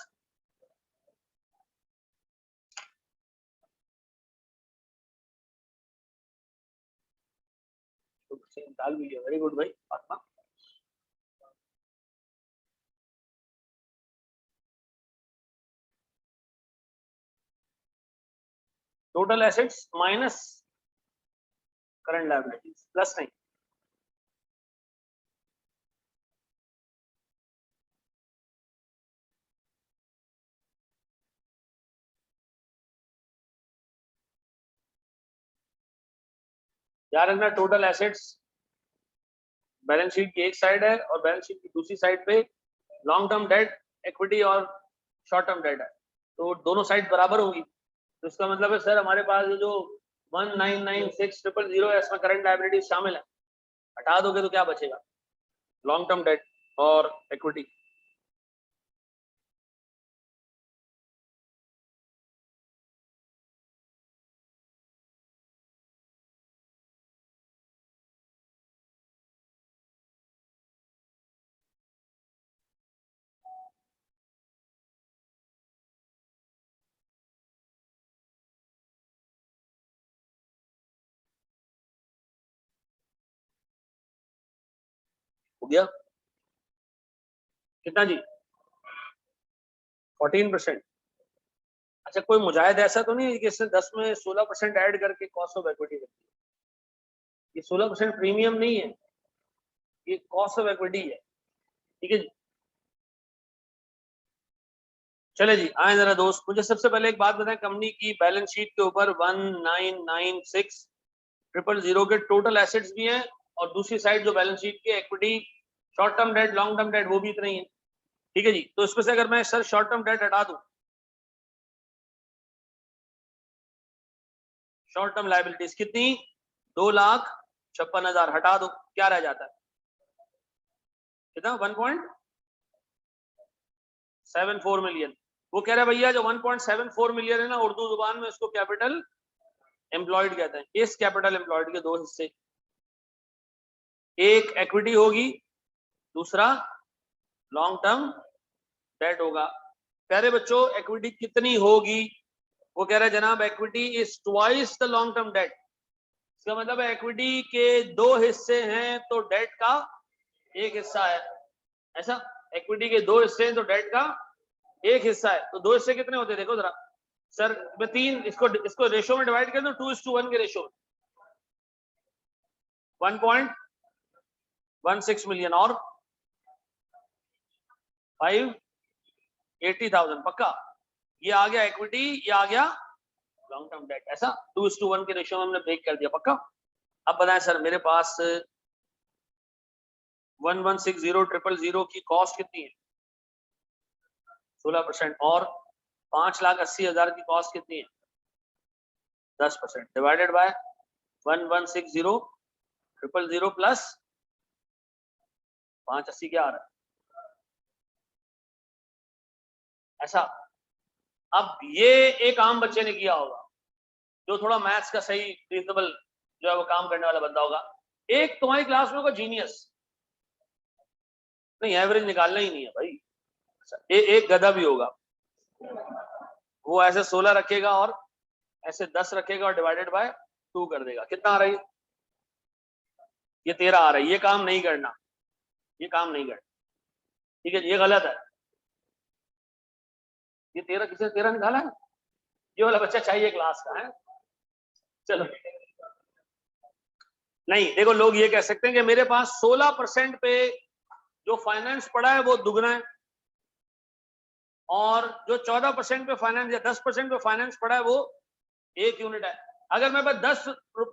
तो निकाल भी लिया, वेरी गुड भाई आत्मा। Total assets minus current liabilities, plus नहीं, याद रखना टोटल एसेट्स बैलेंस शीट की एक साइड है और बैलेंस शीट की दूसरी साइड पे लॉन्ग टर्म डेट, इक्विटी और शॉर्ट टर्म डेट है, तो दोनों साइड बराबर होंगी। तो इसका मतलब है सर हमारे पास जो 1996000 है इसमें करंट लायबिलिटीज शामिल है, हटा दोगे तो क्या बचेगा? लॉन्ग टर्म डेट और इक्विटी। हो गया कितना जी? 14%। अच्छा, कोई मुजाहिद ऐसा तो नहीं है कि इसने 10 में 16% ऐड करके कॉस्ट ऑफ इक्विटी रखी है? ये 16% प्रीमियम नहीं है, ये कॉस्ट ऑफ इक्विटी है, ठीक है जी। चले जी, आए जरा दोस्त, मुझे सबसे पहले एक बात बताएं, कंपनी की बैलेंस शीट के ऊपर 1996000 के टोटल एसेट्स भी हैं और दूसरी साइड जो बैलेंस शीट की equity, short term debt, long term date, वो भी इतना ही है, ठीक है जी। तो इसमें से अगर मैं सर शॉर्ट टर्म डेट हटा दूं, शॉर्ट टर्म लायबिलिटीज कितनी? 2,56,000 हटा दो, क्या रह जाता है? कितना? 1.74 मिलियन। वो कह रहा है भैया जो 1.74 मिलियन है ना, उर्दू जुबान में इसको कैपिटल एम्प्लॉयड कहते हैं। इस कैपिटल एम्प्लॉयड के दो हिस्से, एक इक्विटी होगी, दूसरा लॉन्ग टर्म डेट होगा। प्यारे बच्चों, इक्विटी कितनी होगी? वो कह रहा है जनाब equity is twice the long term date. इसका मतलब है इक्विटी के दो हिस्से हैं तो डेट का एक हिस्सा है, ऐसा। इक्विटी के दो हिस्से हैं तो डेट का एक हिस्सा है, तो दो हिस्से कितने होते हैं देखो जरा सर। मैं तीन इसको रेशो में डिवाइड कर दूं, 2:1 के रेशो में, 1.16 मिलियन और 580,000, पक्का? ये आ गया इक्विटी, ये आ गया लॉन्ग टर्म डेट, ऐसा 2:1 के रेशो में हमने ब्रेक कर दिया, पक्का? अब बताएं सर, मेरे पास 1,160,000 की कॉस्ट कितनी है? 16%, और 5,80,000 की कॉस्ट कितनी है? 10%, डिवाइडेड बाय 1,160,000 प्लस 580, क्या आ रहा है? ऐसा। अब ये एक आम बच्चे ने किया होगा, जो थोड़ा मैथ्स का सही रीजनेबल जो है वो काम करने वाला बंदा होगा। एक तुम्हारी क्लास में होगा जीनियस, नहीं एवरेज निकालना ही नहीं है भाई। एक गधा भी होगा, वो ऐसे 16 रखेगा और ऐसे 10 रखेगा और डिवाइडेड बाय 2 कर देगा, कितना आ रही है? ये 13 आ रहा है। ये काम नहीं करना, ये काम नहीं करना, ठीक है, ये गलत है। ये 13 किसी 13 निकाला है? ये वाला बच्चा चाहिए क्लास का है। चलो, नहीं देखो, लोग ये कह सकते हैं कि मेरे पास 16% पे जो फाइनेंस पड़ा है वो दुगना है, और जो 14% पे फाइनेंस या 10% पे फाइनेंस पड़ा है वो 1 यूनिट है। अगर मेरे पास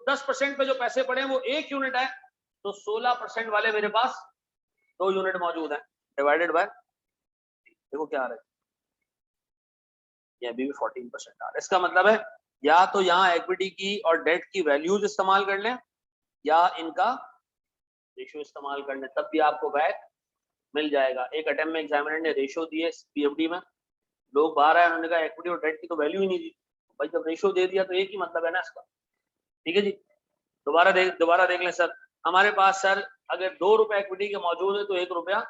10% पे जो पैसे पड़े हैं वो 1 यूनिट है, तो 16% वाले मेरे पास 2 यूनिट मौजूद है, डिवाइडेड बाय, देखो क्या आ रहा है, ये अभी भी 14% आ रहा है। इसका मतलब है या तो यहाँ इक्विटी की और डेट की वैल्यूज इस्तेमाल कर लें या इनका रेशियो इस्तेमाल कर लें, तब भी आपको बैक मिल जाएगा। एक अटेम्प्ट में एग्जामिनर ने रेशियो दिए पीएफडी में, लोग बाहर आए, उन्होंने कहा इक्विटी और डेट की तो वैल्यू ही नहीं दी। भाई जब रेशियो दे दिया तो एक ही मतलब है ना इसका, ठीक है जी। दोबारा देख लें सर, हमारे पास सर अगर 2 रुपए इक्विटी के मौजूद है तो 1 रुपया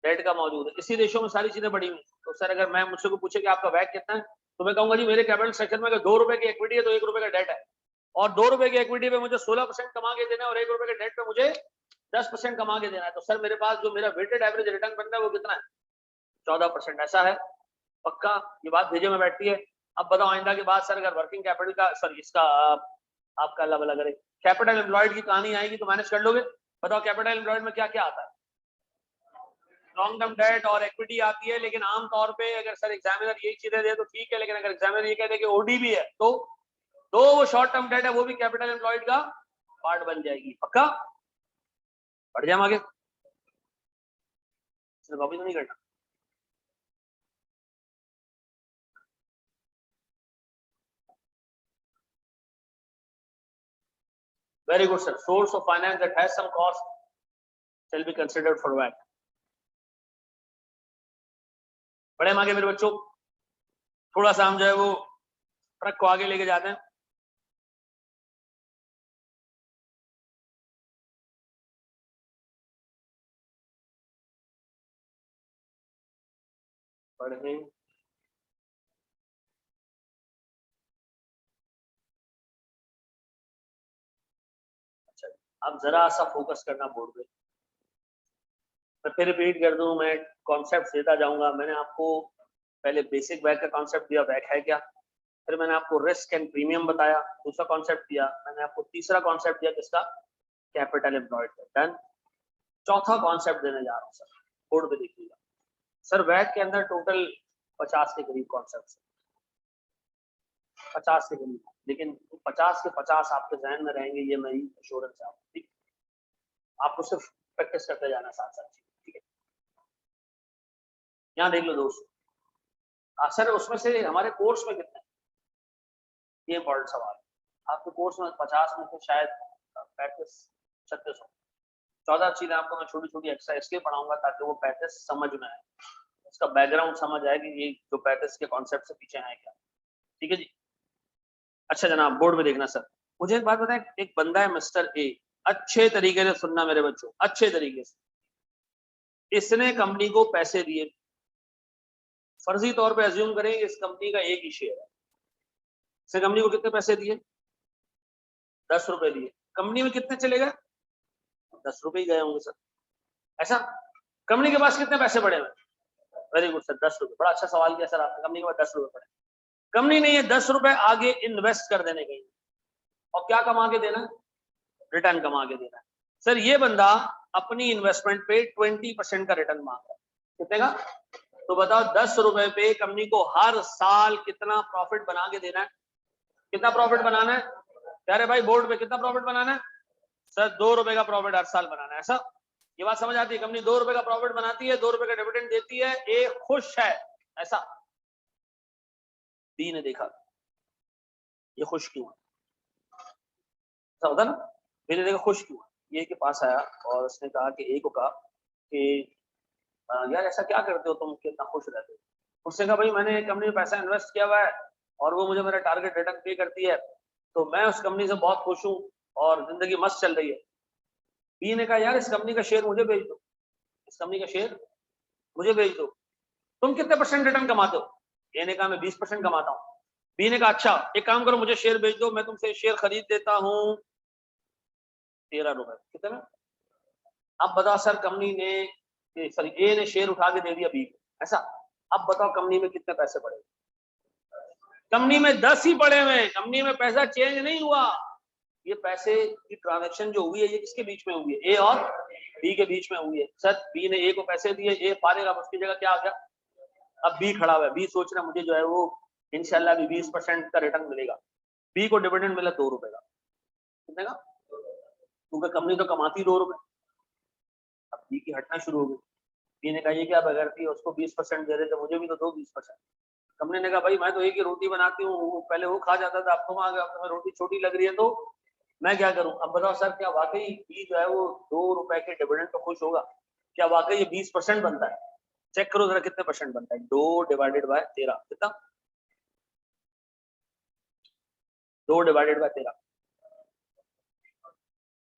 डेट का मौजूद है। इसी रेशियो में सारी चीजें बढ़ी हुई। तो सर अगर मैं मुझसे को पूछे कि आपका वैट कितना है, तो मैं कहूंगा जी मेरे कैपिटल स्ट्रक्चर में अगर 2 रुपए की इक्विटी है तो 1 रुपए का डेट है, और 2 रुपए की इक्विटी पे मुझे 16% कमा के देना है और 1 रुपए के डेट पे मुझे 10% कमा के देना है। तो सर मेरे पास जो मेरा वेटेड एवरेज रिटर्न बनता है वो कितना है? 14%। ऐसा है? पक्का? ये बात भेजे में बैठती है। अब बताओ आइंदा के बाद सर अगर वर्किंग कैपिटल का सर इसका आपका अलग अलग कैपिटल एम्प्लॉयड की कहानी आएगी तो मैनेज कर लोगे? बताओ कैपिटल एम्प्लॉयड में क्या क्या आता है? लॉन्ग टर्म डेट और इक्विटी आती है, लेकिन आमतौर पे अगर सर एग्जामिनर यही चीजें दे तो ठीक है, लेकिन अगर एग्जामिनर ये कहते कि ओडी भी है तो वो शॉर्ट टर्म डेट है, वो भी कैपिटल एम्प्लॉयड का पार्ट बन जाएगी। पक्का? बढ़ जाए आगे, कॉपी तो नहीं करना। Very good, sir. Source of finance that has some cost shall be considered for VAT. बड़े आगे मेरे बच्चों, थोड़ा सा हम जो है वो ट्रक को आगे लेके जाते हैं। पढ़े अच्छा, अब जरा सा फोकस करना बोर्ड पे। मैं फिर रिपीट कर दूं, मैं कॉन्सेप्ट देता जाऊंगा। मैंने आपको पहले बेसिक बैक का कॉन्सेप्ट दिया, बैक है क्या। फिर मैंने आपको रिस्क एंड प्रीमियम बताया, दूसरा कॉन्सेप्ट दिया। मैंने आपको तीसरा कॉन्सेप्ट दिया किसका? कैपिटल एम्प्लॉयड का। डन। चौथा कॉन्सेप्ट देने जा रहा हूँ सर, बोर्ड पे देखिएगा। सर वैट के अंदर टोटल 50 के करीब कॉन्सेप्ट, 50 के करीब, लेकिन 50 के 50 आपके जहन में रहेंगे, ये मेरी एश्योरेंस है आपको। ठीक, आपको सिर्फ प्रैक्टिस करते जाना साथ साथ। ठीक है, यहाँ देख लो दोस्त, सर उसमें से हमारे कोर्स में कितने, ये इंपॉर्टेंट सवाल। आपके कोर्स में 50 में से शायद 35-36 हो। 14 चीजें आपको मैं छोटी छोटी एक्स्ट्रा इसलिए पढ़ाऊंगा ताकि वो 35 समझ में आए, उसका बैकग्राउंड समझ आए कि ये जो 35 के कॉन्सेप्ट से पीछे है क्या। ठीक है जी। अच्छा जनाब, बोर्ड में देखना सर। मुझे एक बात बताएं, एक बंदा है मिस्टर ए, अच्छे तरीके से सुनना मेरे बच्चों, अच्छे तरीके से। इसने कंपनी को पैसे दिए, फर्जी तौर पे अज्यूम करें इस कंपनी का एक ही शेयर है। इसने कंपनी को कितने पैसे दिए? 10 रुपए दिए। कंपनी में कितने चले गए? 10 रुपए ही गए होंगे सर। ऐसा? कंपनी के पास कितने पैसे पड़े हुए? वेरी गुड सर, 10 रुपए। बड़ा अच्छा सवाल किया सर आपने। कंपनी के पास 10 रुपए पड़े, कंपनी ने ये 10 रुपए आगे इन्वेस्ट कर देने के, और क्या कमा के देना? रिटर्न कमा के देना। सर ये बंदा अपनी इन्वेस्टमेंट पे 20% का रिटर्न मांग रहा है। कितने का? तो बताओ 10 रुपए पे कंपनी को हर साल कितना प्रॉफिट बना के देना है? कितना प्रॉफिट बनाना है? प्यारे भाई बोर्ड पे कितना प्रॉफिट बनाना है? सर 2 रुपए का प्रॉफिट हर साल बनाना है। ऐसा? ये बात समझ आती है? कंपनी 2 रुपए का प्रॉफिट बनाती है, 2 रुपए का डिविडेंड देती है, ए खुश है। ऐसा? बी ने देखा ये खुश क्यों है? ऐसा होता ना, बी ने देखा खुश क्यों है। ये के पास आया और उसने कहा कि ए को कहा कि यार ऐसा क्या करते हो तुम कि इतना खुश रहते हो? उसने कहा भाई मैंने कंपनी में पैसा इन्वेस्ट किया हुआ है और वो मुझे मेरा टारगेट रिटर्न पे करती है, तो मैं उस कंपनी से बहुत खुश हूँ और जिंदगी मस्त चल रही है। बी ने कहा यार इस कंपनी का शेयर मुझे बेच दो, इस कंपनी का शेयर मुझे बेच दो। तुम कितने % रिटर्न कमाते हो? ए ने कहा मैं 20% कमाता हूँ। बी ने कहा अच्छा एक काम करो, मुझे शेयर बेच दो, मैं तुमसे शेयर खरीद देता हूँ 13 रुपए। कितने? अब बताओ सर, कंपनी ने सॉरी ए ने शेयर उठा के दे दिया बी को। ऐसा? अब बताओ कंपनी में कितने पैसे पड़े? कंपनी में 10 ही पड़े हुए, कंपनी में पैसा चेंज नहीं हुआ। ये पैसे की ट्रांजैक्शन जो हुई है ये किसके बीच में हुई है? ए और बी के बीच में हुई है। सर बी ने ए को पैसे दिए, ए फारेगा, उसकी जगह क्या आ गया? अब बी खड़ा हुआ है, बी सोच रहा मुझे जो है वो इंशाल्लाह भी 20% का रिटर्न मिलेगा। बी को डिविडेंड मिला 2 रुपए का। कितने का? क्योंकि कंपनी तो कमाती 2 रुपए। अब बी की हटना शुरू हो गई। बी ने कहा ये क्या बगैरती है, उसको 20% दे रहे थे, मुझे भी तो दो 20%। कंपनी ने कहा भाई मैं तो एक ही रोटी बनाती हूँ, वो पहले वो खा जाता था, अब तुम आ गए, अब तुम्हें रोटी छोटी लग रही है तो मैं क्या करूं? अब बताओ सर, क्या वाकई बी जो है वो 2 रुपए के डिविडेंड तो खुश होगा? क्या वाकई ये 20% बनता है? चेक करो जरा कितने % बनता है। 2 डिवाइडेड बाय 13 कितना? 2 डिवाइडेड बाय 13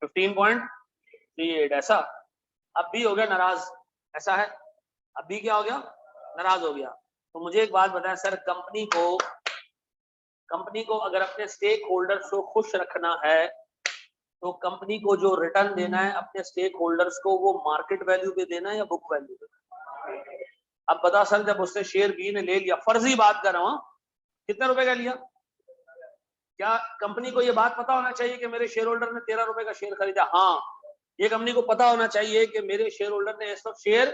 15.38 ऐसा। अब बी हो गया नाराज, ऐसा है। अब बी क्या हो गया? नाराज हो गया। तो मुझे एक बात बताएं सर, कंपनी को अगर अपने स्टेक होल्डर्स को खुश रखना है तो कंपनी को जो रिटर्न देना है अपने स्टेक होल्डर्स को, वो मार्केट वैल्यू पे देना है या बुक वैल्यू पे? अब बता सर, जब उसने शेयर बी ने ले लिया, फर्जी बात कर रहा हूं, कितने रुपए का लिया? क्या कंपनी को ये बात पता होना चाहिए कि मेरे शेयर होल्डर ने 13 रुपए का शेयर खरीदा? हाँ, ये कंपनी को पता होना चाहिए कि मेरे शेयर होल्डर ने इस वक्त शेयर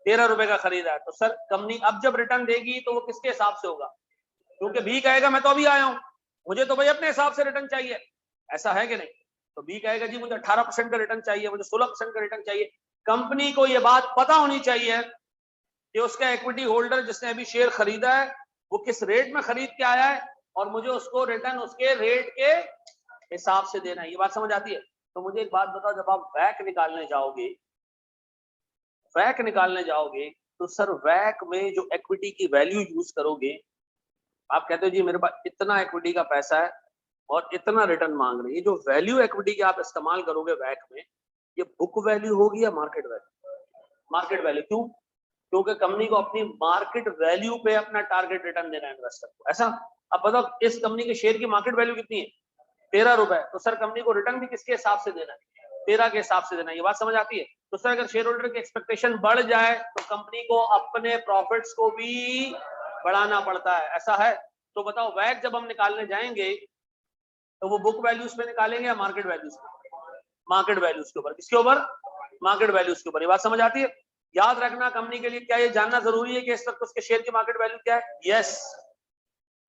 13 रुपए का खरीदा है। तो सर कंपनी अब जब रिटर्न देगी तो वो किसके हिसाब से होगा? क्योंकि बी कहेगा मैं तो अभी आया हूं, मुझे तो भाई अपने हिसाब से रिटर्न चाहिए, ऐसा है कि नहीं? तो बी कहेगा जी मुझे 18% का रिटर्न चाहिए, मुझे 16% का रिटर्न चाहिए। कंपनी को यह बात पता होनी चाहिए कि उसका इक्विटी होल्डर जिसने अभी शेयर खरीदा है वो किस रेट में खरीद के आया है और मुझे उसको रिटर्न उसके रेट के हिसाब से देना है। ये बात समझ आती है? तो मुझे एक बात बताओ, जब आप वैक निकालने जाओगे तो सर वैक में जो इक्विटी की वैल्यू यूज करोगे, आप कहते हो जी मेरे पास इतना इक्विटी का पैसा है और इतना रिटर्न मांग रहे हैं, ये जो वैल्यू इक्विटी की आप इस्तेमाल करोगे वैक में, ये बुक वैल्यू होगी या मार्केट वैल्यू? Market value. क्यों? क्योंकि कंपनी को अपनी मार्केट वैल्यू पे अपना टारगेट रिटर्न देना है इन्वेस्टर को, ऐसा। अब बताओ इस कंपनी के शेयर की मार्केट वैल्यू कितनी है? 13 रुपए। तो सर कंपनी को रिटर्न भी किसके हिसाब से देना है? 13 के हिसाब से देना है। ये बात समझ आती है? तो सर अगर शेयर होल्डर की एक्सपेक्टेशन बढ़ जाए तो कंपनी को अपने प्रॉफिट्स को भी बढ़ाना पड़ता है, ऐसा है। तो बताओ वैक जब हम निकालने जाएंगे तो वो बुक वैल्यूज पे निकालेंगे या मार्केट वैल्यूज पे? मार्केट वैल्यूज के ऊपर। किसके ऊपर? मार्केट वैल्यूज के ऊपर। ये बात समझ आती है? याद रखना, कंपनी के लिए क्या ये जानना जरूरी है कि इस वक्त उसके शेयर की मार्केट वैल्यू क्या है? यस।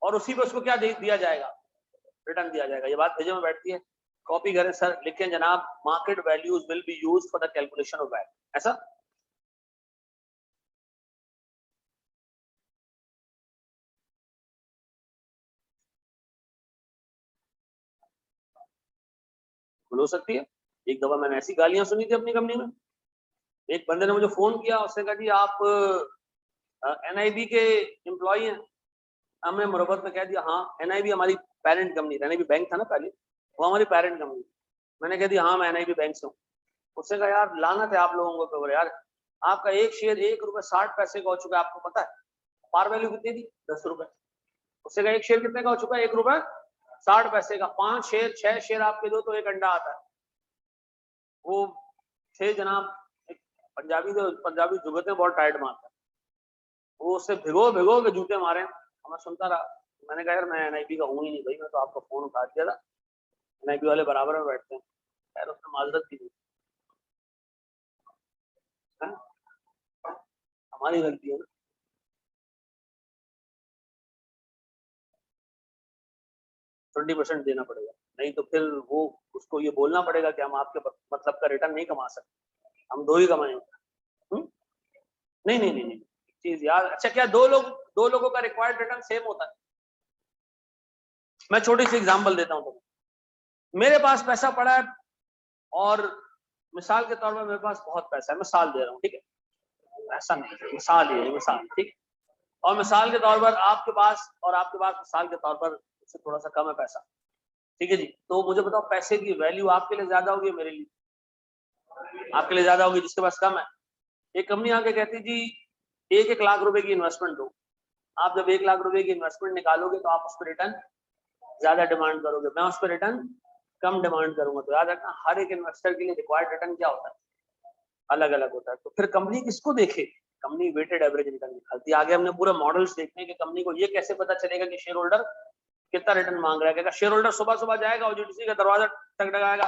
और उसी पे उसको क्या दिया जाएगा? रिटर्न दिया जाएगा। ये बात भेजे में बैठती है, कॉपी करें सर, लिखें जनाब, market values will be used for the calculation of weight, ऐसा। हो सकती है। एक दफा मैंने ऐसी गालियां सुनी थी अपनी कंपनी में, एक बंदे ने मुझे फोन किया, उसने कहा जी आप एनआईबी के एम्प्लॉय हैं? हमने मुरब्बत में कह दिया हाँ, एनआईबी हमारी पेरेंट कंपनी, एनआईबी बैंक था ना पहले, वो हमारी पेरेंट कंपनी। मैंने कह दिया हाँ मैं एनआईबी बैंक से हूँ। उसने कहा यार लानत है आप लोगों को यार, आपका एक शेयर 1 रुपए 60 पैसे का हो चुका है, आपको पता है? पार वैल्यू कितनी थी? 10 रुपए। उससे कहा एक शेयर कितने का हो चुका है? 1 रुपए 60 पैसे का। 5 शेयर 6 शेयर आपके दो तो एक अंडा आता है। वो थे जनाब, एक पंजाबी जुगते बहुत टाइट मारता है, वो उससे भिगो भिगो के जूते मारे। मैं सुनता रहा। मैंने कहा यार मैं एनआईपी का हूँ ही नहीं भाई, मैं तो आपका फोन उठा दिया था, एनआईपी वाले बराबर में बैठते हैं। यार उसने माजरत की थी, हमारी गलती है ना। 20% देना पड़ेगा, नहीं तो फिर वो उसको ये बोलना पड़ेगा कि हम आपके मतलब का रिटर्न नहीं कमा सकते, हम दो ही कमाएंगे। नहीं नहीं नहीं नहीं, चीज यार। अच्छा क्या दो लोगों का रिक्वायर्ड रिटर्न सेम होता है? मैं छोटी सी एग्जांपल देता हूं तुम्हें। मेरे पास पैसा पड़ा है और मिसाल के तौर पर मेरे पास बहुत पैसा है, मिसाल दे रहा हूँ, ठीक है? ऐसा नहीं, मिसाल ही है, मिसाल, ठीक है? और मिसाल के तौर पर आपके पास मिसाल के तौर पर उससे थोड़ा सा कम है पैसा, ठीक है जी? तो मुझे बताओ पैसे की वैल्यू आपके लिए ज्यादा होगी मेरे लिए? आपके लिए ज्यादा होगी जिसके पास कम है। एक कंपनी आके कहती जी 1-1 लाख रुपए की इन्वेस्टमेंट दो। आप जब 1 लाख रुपए की इन्वेस्टमेंट निकालोगे तो आप उस पर रिटर्न ज्यादा डिमांड करोगे, मैं उस पर रिटर्न कम डिमांड करूंगा। तो याद रखना हर एक इन्वेस्टर के लिए रिक्वायर्ड रिटर्न क्या होता है? अलग अलग होता है। तो फिर कंपनी किसको देखे? कंपनी वेटेड एवरेज रिटर्न निकालती है। आगे हमने पूरे मॉडल्स देखने कि कंपनी को ये कैसे पता चलेगा कि शेयर होल्डर कितना रिटर्न मांग रहा है। शेयर होल्डर सुबह सुबह जाएगा ओजीटीसी का दरवाजा टकटकाएगा,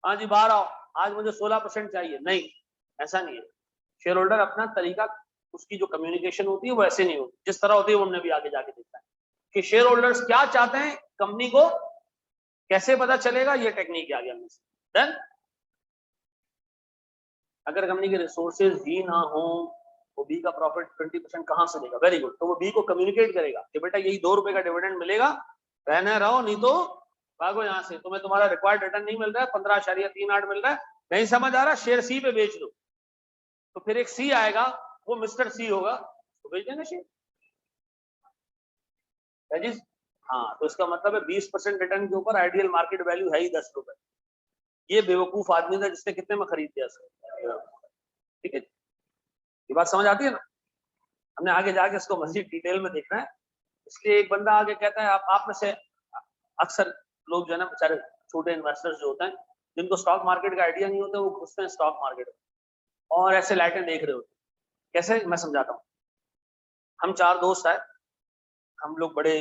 हाँ जी बाहर आओ, आज मुझे 16% चाहिए, नहीं, ऐसा नहीं है। शेयर होल्डर अपना तरीका, उसकी जो कम्युनिकेशन होती है वो ऐसे नहीं होती जिस तरह होती है, उन्होंने भी आगे जाके देखा है कि शेयर होल्डर्स क्या चाहते हैं, कंपनी को कैसे पता चलेगा, ये टेक्निक आ गया हमने। देन अगर कंपनी के रिसोर्सेज ही ना हो वो बी का प्रॉफिट 20% कहां से देगा? Very good. तो वो बी को कम्युनिकेट करेगा कि बेटा यही 2 रुपए का डिविडेंड मिलेगा, रहना रहो, नहीं तो भागो यहाँ से, तुम्हें तुम्हारा रिक्वायर्ड रिटर्न नहीं मिल रहा है, 15.38 मिल रहा है, नहीं समझ आ रहा, शेयर सी पे बेच दो। तो फिर एक सी आएगा, वो मिस्टर सी होगा, तो बेच देंगे शेयर। जी हाँ, तो इसका मतलब है 20% रिटर्न के ऊपर आइडियल मार्केट वैल्यू है ही 10 रुपए। ये बेवकूफ आदमी था जिसने कितने में खरीद दिया इसको। ठीक है, ये बात समझ आती है ना। हमने आगे जाके इसको मजीद डिटेल में देखना है। इसलिए एक बंदा आगे कहता है आप में से अक्सर लोग जो है ना बेचारे छोटे इन्वेस्टर्स जो होते हैं जिनको स्टॉक मार्केट का आइडिया नहीं होता, वो घुसते हैं स्टॉक मार्केट में और ऐसे लाइटें देख रहे होते हैं। कैसे, मैं समझाता हूँ। हम 4 दोस्त हैं, हम लोग बड़े,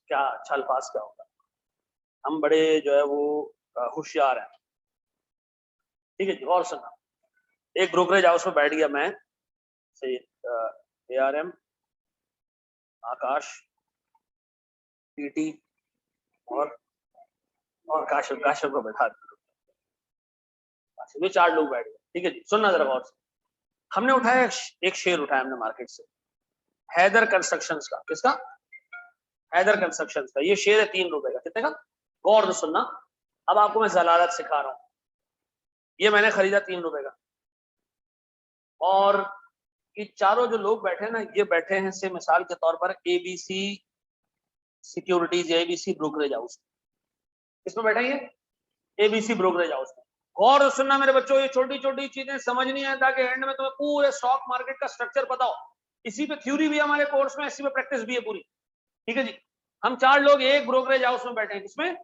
क्या अच्छा अल्फाज क्या होगा, हम बड़े जो है वो होशियार हैं। ठीक है जी, और सुना, एक ब्रोकरेज हाउस में बैठ गया मैं से ARM, आकाश, PT और काशिफ को बैठा दिया। ये 4 लोग बैठ गए। ठीक है जी, सुनना जरा गौर से। हमने उठाया एक शेयर उठाया हमने मार्केट से, हैदर कंस्ट्रक्शंस का। किसका? हैदर कंस्ट्रक्शंस का। ये शेयर है 3 रुपए का। कितने का? गौर से सुनना, अब आपको मैं जलालत सिखा रहा हूं। ये मैंने खरीदा 3 रुपए का, और ये चारों जो लोग बैठे ना, ये बैठे हैं से मिसाल के तौर पर ABC securities, ABC brokerage house. किसमें बैठे ये? ABC ब्रोकरेज हाउस में। गौर से सुनना मेरे बच्चों, ये छोटी छोटी चीजें समझ नहीं आए ताकि एंड में तुम्हें पूरे स्टॉक मार्केट का स्ट्रक्चर पता हो। इसी पे थ्योरी भी है हमारे कोर्स में, इसी पे प्रैक्टिस भी है पूरी। ठीक है जी, हम 4 लोग एक ब्रोकरेज हाउस में बैठे हैं। किसमें?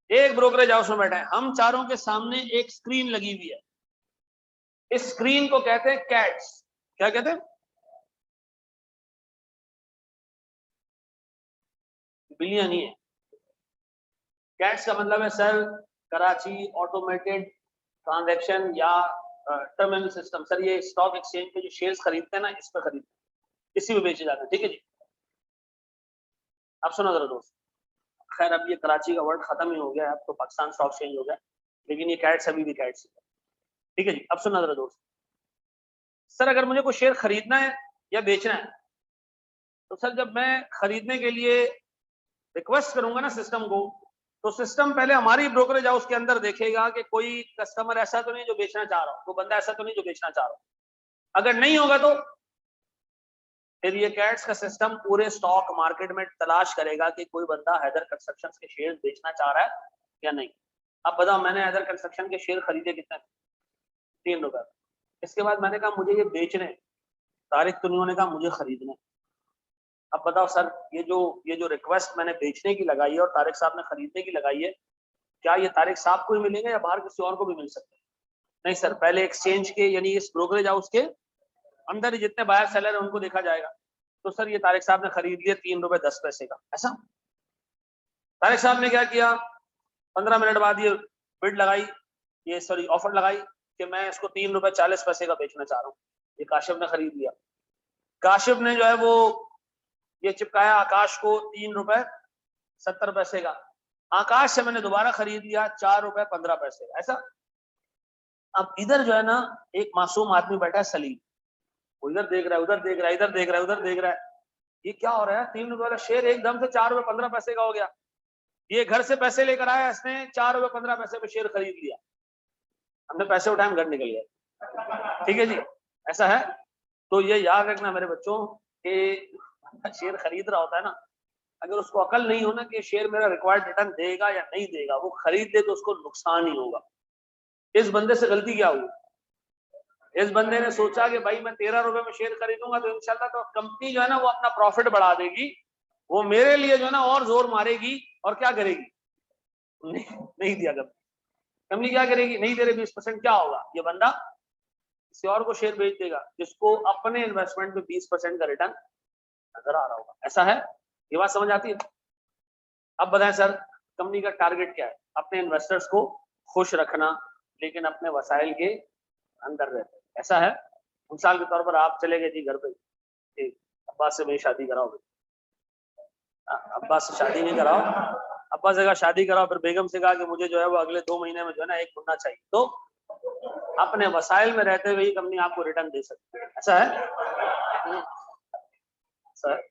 एक ब्रोकरेज हाउस में बैठे हैं। हम चारों के सामने एक स्क्रीन लगी हुई है। इस स्क्रीन को कहते हैं कैट्स। क्या कहते हैं? बिलियन ही है। कैट्स का मतलब है सर कराची ऑटोमेटेड ट्रांजैक्शन या टर्मिनल सिस्टम। सर ये स्टॉक एक्सचेंज पे जो शेयर्स खरीदते हैं ना, इस पे खरीदते हैं, इसी में बेचे जाते हैं। ठीक है जी, अब सुनो जरा दोस्त। खैर अब ये कराची का वर्ड खत्म ही हो गया, अब तो पाकिस्तान स्टॉक एक्सचेंज हो गया, लेकिन ये कैट्स अभी भी कैट्स है। ठीक है जी, अब सुना जरा दोस्त। सर अगर मुझे कोई शेयर खरीदना है या बेचना है, तो सर जब मैं खरीदने के लिए रिक्वेस्ट करूंगा ना सिस्टम को, तो सिस्टम पहले हमारी ब्रोकरेज हाउस के अंदर देखेगा कि कोई कस्टमर ऐसा तो नहीं जो बेचना चाह रहा हो, कोई बंदा ऐसा तो नहीं जो बेचना चाह रहा हो। अगर नहीं होगा तो फिर ये कैट्स का सिस्टम पूरे स्टॉक मार्केट में तलाश करेगा कि कोई बंदा हैदर कंस्ट्रक्शन के शेयर बेचना चाह रहा है या नहीं। अब बताओ, मैंने हैदर कंस्ट्रक्शन के शेयर खरीदे कितने? 3 रुपए। इसके बाद मैंने कहा मुझे ये बेचने, तारिक तो उन्होंने कहा मुझे खरीदने। अब बताओ सर, ये जो रिक्वेस्ट मैंने बेचने की लगाई है और तारिक साहब ने खरीदने की लगाई है, क्या ये तारिक साहब को ही मिलेंगे या बाहर किसी और को भी मिल सकते हैं? नहीं सर, पहले एक्सचेंज के यानी इस ब्रोकरेज हाउस के अंदर ही जितने बायर सेलर है उनको देखा जाएगा। तो सर ये तारिक साहब ने खरीद लिया 3 रुपए 10 पैसे का। ऐसा तारिक साहब ने क्या किया, 15 मिनट बाद ये बिड लगाई, ये सॉरी ऑफर लगाई कि मैं इसको 3 रुपए 40 पैसे का बेचना चाह रहा हूँ। ये काशिफ ने खरीद लिया। काशिफ ने जो है वो ये चिपकाया आकाश को 3 रुपए 70 पैसे का। आकाश से मैंने दोबारा खरीद लिया 4 रुपए 15 पैसे का। ऐसा अब इधर जो है ना एक मासूम आदमी बैठा है सलीम, वो इधर देख रहा है, उधर देख रहा है, इधर देख रहा है, उधर देख रहा है। ये क्या हो रहा है? 3 रुपए वाला शेयर एकदम से 4 रुपए 15 पैसे का हो गया। ये घर से पैसे लेकर आया, इसने 4 रुपए 15 पैसे पे शेयर खरीद लिया। हमने पैसे उठाए, हम घर निकल गए। ठीक है जी, ऐसा है। तो ये याद रखना मेरे बच्चों कि शेयर खरीद रहा होता है ना, अगर उसको अकल नहीं हो ना कि शेयर मेरा रिक्वायर्ड रिटर्न देगा या नहीं देगा, वो खरीद दे तो उसको नुकसान ही होगा। इस बंदे से गलती क्या हुई? इस बंदे ने सोचा कि भाई मैं 13 रुपए में शेयर खरीदूंगा तो इंशाल्लाह तो कंपनी जो है ना वो अपना प्रॉफिट बढ़ा देगी, वो मेरे लिए जो है ना और जोर मारेगी और क्या करेगी, नहीं दिया कंपनी क्या करेगी, नहीं दे रहे 20%, क्या होगा, ये बंदा किसी और को शेयर बेच देगा जिसको अपने इन्वेस्टमेंट में 20% का रिटर्न नजर आ रहा होगा। ऐसा है, ये बात समझ आती है? अब बताएं सर, कंपनी का टारगेट क्या है? अपने इन्वेस्टर्स को खुश रखना, लेकिन अपने वसाइल के अंदर रहते। ऐसा है, मिसाल के तौर पर आप चले गए जी घर पे, अब्बास से मेरी शादी कराओ, अब्बास से शादी नहीं कराओ, अब्बास से कहा शादी कराओ, फिर बेगम से कहा कि मुझे जो है वो अगले 2 महीने में जो है ना एक मुन्ना चाहिए, तो अपने वसाइल में रहते हुए ही कंपनी आपको रिटर्न दे सकती है। ऐसा है सर?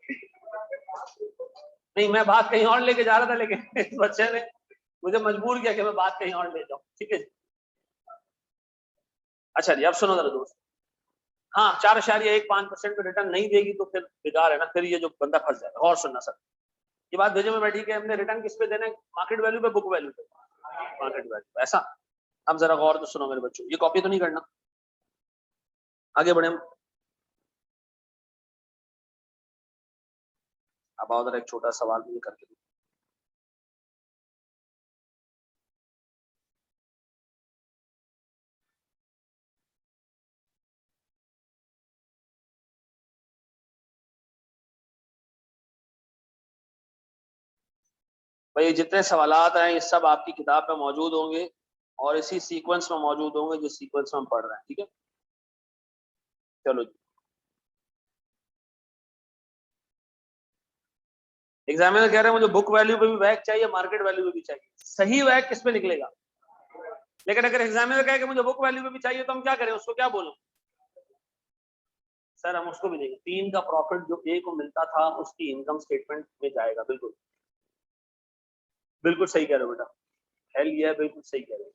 नहीं, मैं बात कहीं और लेके जा रहा था, लेकिन इस बच्चे ने मुझे मजबूर किया कि मैं बात कहीं और ले जाऊं। ठीक है जी, अच्छा जी, अब सुनो जरा दोस्त। हाँ, 4.15% पे रिटर्न नहीं देगी तो फिर बेकार है ना, फिर ये जो बंदा फंस जाएगा। और सुनना सर, ये बात भेजे में बैठी कि हमने रिटर्न किस पे देना है, मार्केट वैल्यू पे, बुक वैल्यू पे, मार्केट वैल्यू। ऐसा अब जरा गौर तो सुनो मेरे बच्चों, ये कॉपी तो नहीं करना, आगे बढ़े हम। अब आओ जरा एक छोटा सवाल मुझे करके दो। भाई जितने सवालात हैं ये सब आपकी किताब में मौजूद होंगे और इसी सीक्वेंस में मौजूद होंगे जिस सीक्वेंस में हम पढ़ रहे हैं, ठीक है। चलो जी, एग्जामिनर कह रहे हैं मुझे बुक वैल्यू पे भी वैक चाहिए, मार्केट वैल्यू पे भी चाहिए। सही वैक किस पे निकलेगा? लेकिन अगर एग्जामिनर कहे कि मुझे बुक वैल्यू पे भी चाहिए तो हम क्या करें, उसको क्या बोलो? सर हम उसको भी देंगे, 3 का प्रॉफिट जो ए को मिलता था उसकी इनकम स्टेटमेंट में जाएगा। बिल्कुल बिल्कुल सही कह रहे हो बेटा, हेल ये है, बिल्कुल सही कह रहे हो।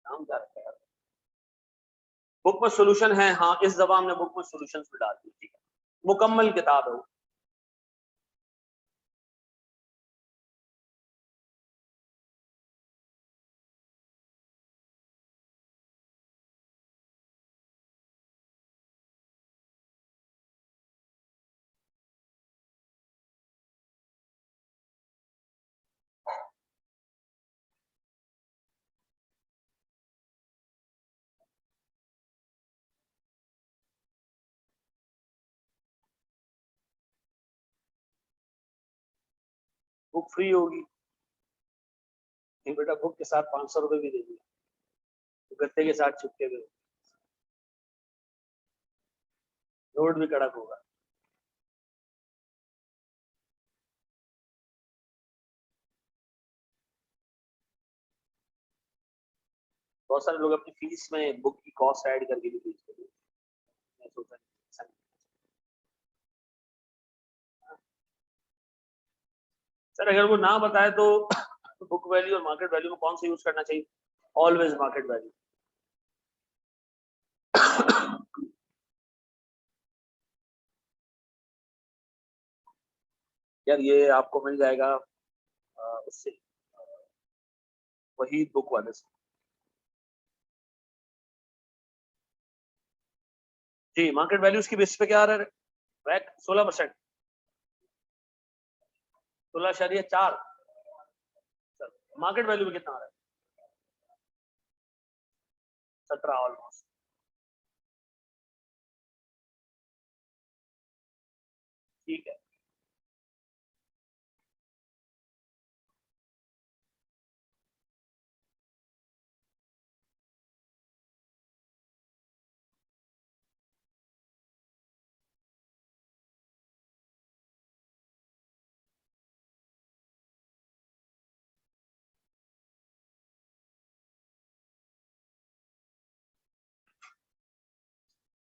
नाम क्या रखा है? बुक में सोल्यूशन है, हाँ इस दफा हमने बुक में सोल्यूशन भी डाल दी, ठीक है, मुकम्मल किताब है वो। बुक फ्री होगी नहीं बेटा, बुक के साथ 500 रुपए भी देंगे, तो गत्ते के साथ चिपके हुए, नोट भी कड़क होगा। बहुत सारे लोग अपनी फीस में बुक की कॉस्ट ऐड करके भी बेचते हैं। मैं सोचा सर अगर वो ना बताए तो बुक वैल्यू और मार्केट वैल्यू में कौन सा यूज करना चाहिए? Always market value. यार ये आपको मिल जाएगा उससे, वही बुक वाले से। जी मार्केट वैल्यूज की बेसिस पे क्या आ रहा है? वैक 16%, 16.4। मार्केट वैल्यू में कितना आ रहा है? 17 ऑलमोस्ट। ठीक है,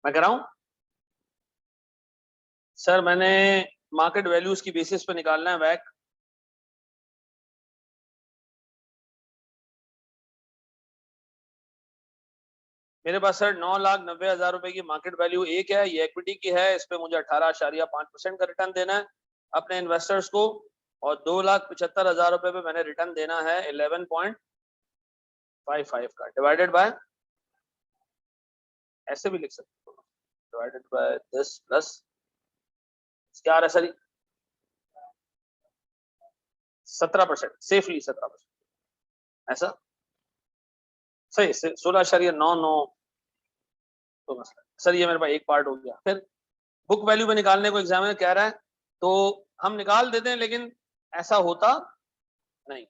मैं कह रहा हूं सर, मैंने मार्केट वैल्यूज की बेसिस पे निकालना है वैक। मेरे पास सर 9,90,000 रुपए की मार्केट वैल्यू एक है, ये इक्विटी की है, इस पे मुझे 18.5% का रिटर्न देना है अपने इन्वेस्टर्स को, और 2,75,000 रुपए पे मैंने रिटर्न देना है 11.55 का, डिवाइडेड बाय, ऐसे भी लिख सकते हो, डिवाइडेड बाय 10 प्लस क्या आ रहा है सर? 17%, सेफली 17%, ऐसा सही, 16.99। तो सर ये मेरे पास एक पार्ट हो गया। फिर बुक वैल्यू पे निकालने को एग्जामिनर कह रहा है तो हम निकाल देते हैं, लेकिन ऐसा होता नहीं।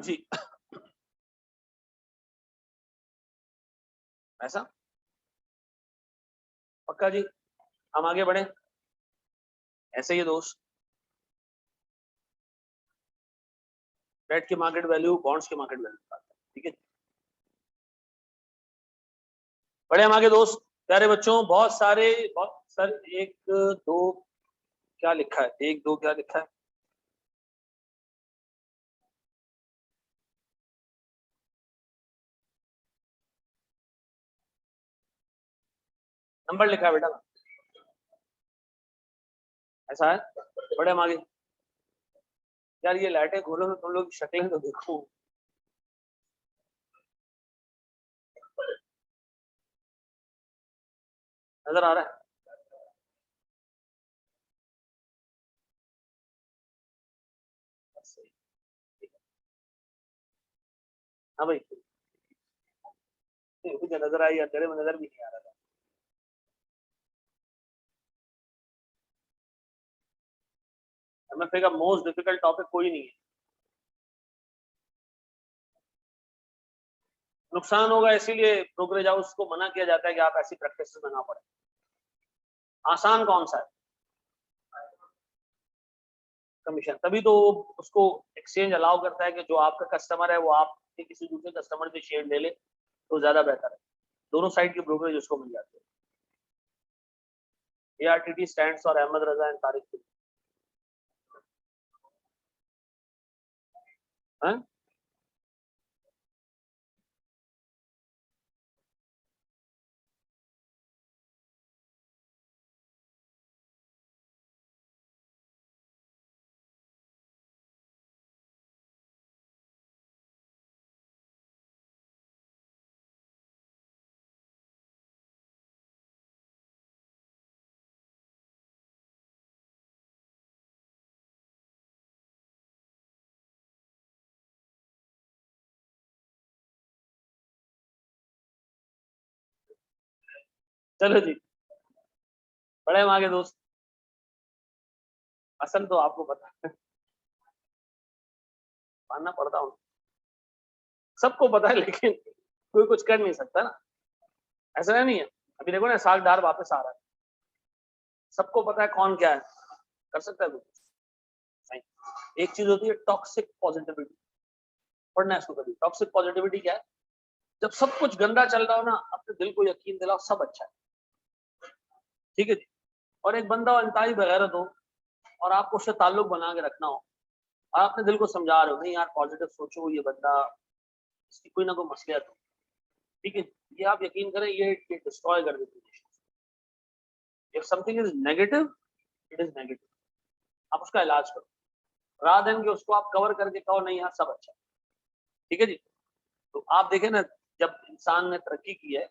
जी ऐसा पक्का जी, हम आगे बढ़े ऐसे ही दोस्त। डेट की मार्केट वैल्यू, बॉन्ड्स की मार्केट वैल्यू, ठीक है, बढ़े हम आगे दोस्त। प्यारे बच्चों बहुत सारे, बहुत सर एक दो क्या लिखा है, एक दो क्या लिखा है, नंबर लिखा है बेटा, ऐसा है। बड़े हम आगे। यार ये लाइटें खोलो तो तुम लोग की शक्लें तो देखो। नजर आ रहा है? हाँ भाई, मुझे नजर आई, तेरे में नजर भी नहीं आ रहा था। एमएफए का मोस्ट डिफिकल्ट टॉपिक कोई नहीं है। नुकसान होगा, इसीलिए ब्रोकरेज हाउस को मना किया जाता है कि आप ऐसी प्रैक्टिस में ना पड़े। आसान कौन सा है? कमीशन। तभी तो उसको एक्सचेंज अलाउ करता है कि जो आपका कस्टमर है वो आपके किसी दूसरे कस्टमर से शेयर ले ले तो ज्यादा बेहतर है। दोनों साइड की ब्रोकरेज उसको मिल जाती है। ARTT स्टैंड्स और अहमद रजा एंड तारिक है। चलो जी, बड़े मांगे दोस्त। असल तो आपको पता है, मानना पड़ता हूँ, सबको पता है, लेकिन कोई कुछ कर नहीं सकता ना। ऐसा नहीं है। अभी देखो ना, सागदार वापस आ रहा है। सबको पता है कौन क्या है, कर सकता है कुछ नहीं। एक चीज होती है टॉक्सिक पॉजिटिविटी, पढ़ना है इसको कभी। टॉक्सिक पॉजिटिविटी क्या है? जब सब कुछ गंदा चल रहा हो ना, अपने दिल को यकीन दिलाओ सब अच्छा है। ठीक है जी। और एक बंदा इंतहाई बगैरत हो और आपको उससे ताल्लुक बना के रखना हो, और अपने दिल को समझा रहे हो, नहीं यार पॉजिटिव सोचो, ये बंदा, इसकी कोई ना कोई मसलियत हो। ठीक है, ये आप यकीन करें, ये डिस्ट्रॉय कर देती है। If something is negative, it is negative, आप उसका इलाज करो, रात दिन के उसको आप कवर करके कहो नहीं यार सब अच्छा है। ठीक है जी। तो आप देखें ना, जब इंसान ने तरक्की की है,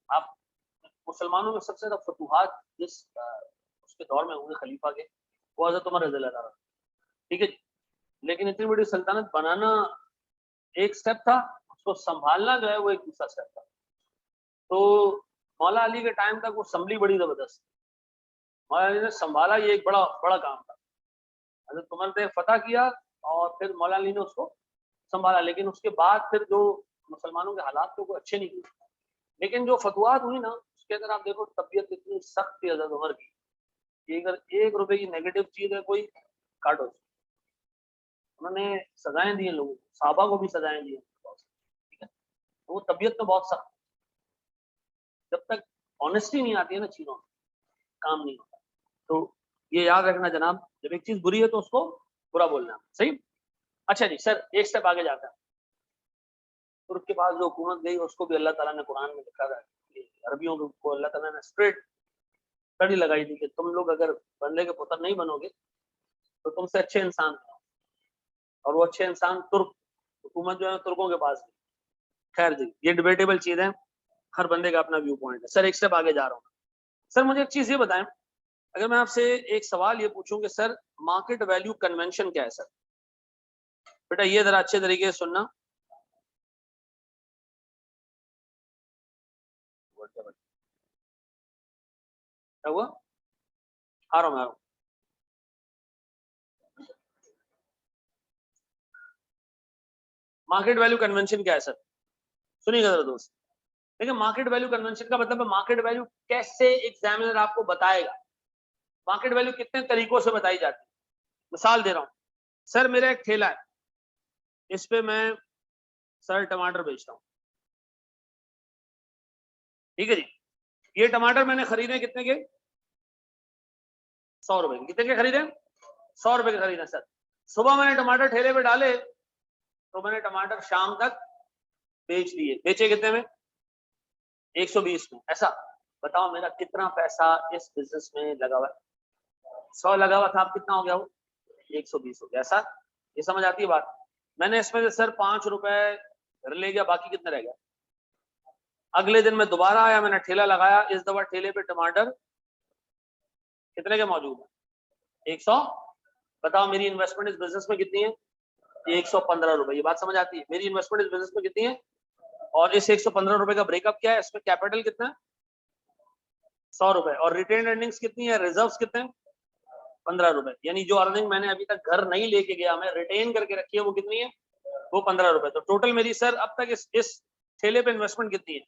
आप मुसलमानों में सबसे ज्यादा फतूहात जिस उसके दौर में हुए खलीफा के, वो हजरत उमर रज़ियल्लाहु अन्हु। ठीक है जी। लेकिन इतनी बड़ी सल्तनत बनाना एक स्टेप था, उसको संभालना जो है वो एक दूसरा स्टेप था। तो मौला अली के टाइम तक वो असम्बली बड़ी जबरदस्त, मौला अली ने संभाला, ये एक बड़ा बड़ा काम था। हजरत उमर ने फतह किया और फिर मौला अली ने उसको संभाला, लेकिन उसके बाद फिर जो मुसलमानों के हालात थे वो अच्छे नहीं हुए। लेकिन जो फतवात हुई ना, उसके अंदर आप देखो तबीयत इतनी सख्त थी हजरत उमर की कि अगर 1 रुपए की नेगेटिव चीज है कोई, काटो। उन्होंने सजाएं दी लोगों को, साहबा को भी सजाएं दी। ठीक है, तो वो तबीयत तो बहुत सख्त। जब तक ऑनेस्टी नहीं आती है ना चीजों में, काम नहीं होता। तो ये याद रखना जनाब, जब एक चीज बुरी है तो उसको बुरा बोलना, सही। अच्छा जी सर, एक स्टेप आगे जाता है। तुर्क के पास जो हुकूमत गई, उसको भी अल्लाह ताला ने कुरान में लिखा था कि अरबियों को अल्लाह ताला ने स्ट्रेट कड़ी लगाई थी कि तुम लोग अगर बंदे के पुत्र नहीं बनोगे तो तुमसे अच्छे इंसान बनाओ। और वो अच्छे इंसान तुर्क हुकूमत जो है तुर्कों के पास गई। खैर जी, ये डिबेटेबल चीज है, हर बंदे का अपना व्यू पॉइंट है। सर एक स्टेप आगे जा रहा हूँ। सर मुझे एक चीज ये बताएं, अगर मैं आपसे एक सवाल ये पूछूं कि सर मार्केट वैल्यू कन्वेंशन क्या है सर? बेटा ये जरा अच्छे तरीके से सुनना। क्या हुआ? आ रहा हूँ, आ रहा हूँ। मार्केट वैल्यू कन्वेंशन क्या है सर? सुनिएगा जरा दोस्त। देखिए, मार्केट वैल्यू कन्वेंशन का मतलब है मार्केट वैल्यू कैसे एग्जामिनर आपको बताएगा। मार्केट वैल्यू कितने तरीकों से बताई जाती है। मिसाल दे रहा हूँ, सर मेरा एक ठेला है, इस पे मैं सर टमाटर बेचता हूँ। ठीक है जी। ये टमाटर मैंने खरीदे कितने के? 100 रुपए के। कितने के खरीदे? 100 रुपए के खरीदे सर। सुबह मैंने टमाटर ठेले पे डाले, तो मैंने टमाटर शाम तक बेच दिए। बेचे कितने में? 120 में, ऐसा। बताओ मेरा कितना पैसा इस बिजनेस में लगा हुआ है? 100 लगा हुआ था, अब कितना हो गया वो? 120 हो गया। ऐसा ये समझ आती है बात? मैंने इसमें से सर 5 रुपए घर ले गया, बाकी कितना रह गया? अगले दिन मैं दोबारा आया, मैंने ठेला लगाया, इस दफा ठेले पे टमाटर कितने के मौजूद है? 100। बताओ मेरी इन्वेस्टमेंट इस बिजनेस में कितनी है? 115 रुपए। ये बात समझ आती है? मेरी इन्वेस्टमेंट इस बिजनेस में कितनी है? और इस 115 रुपए का ब्रेकअप क्या है? इसमें कैपिटल कितना है? 100 रुपए। और रिटेन अर्निंग्स कितनी है? रिजर्व्स कितने हैं? 15 रुपए। यानी जो अर्निंग मैंने अभी तक घर नहीं लेके गया, मैं रिटेन करके रखी है, वो कितनी है? वो 15 रुपए। तो टोटल मेरी सर अब तक इस ठेले पे इन्वेस्टमेंट कितनी है?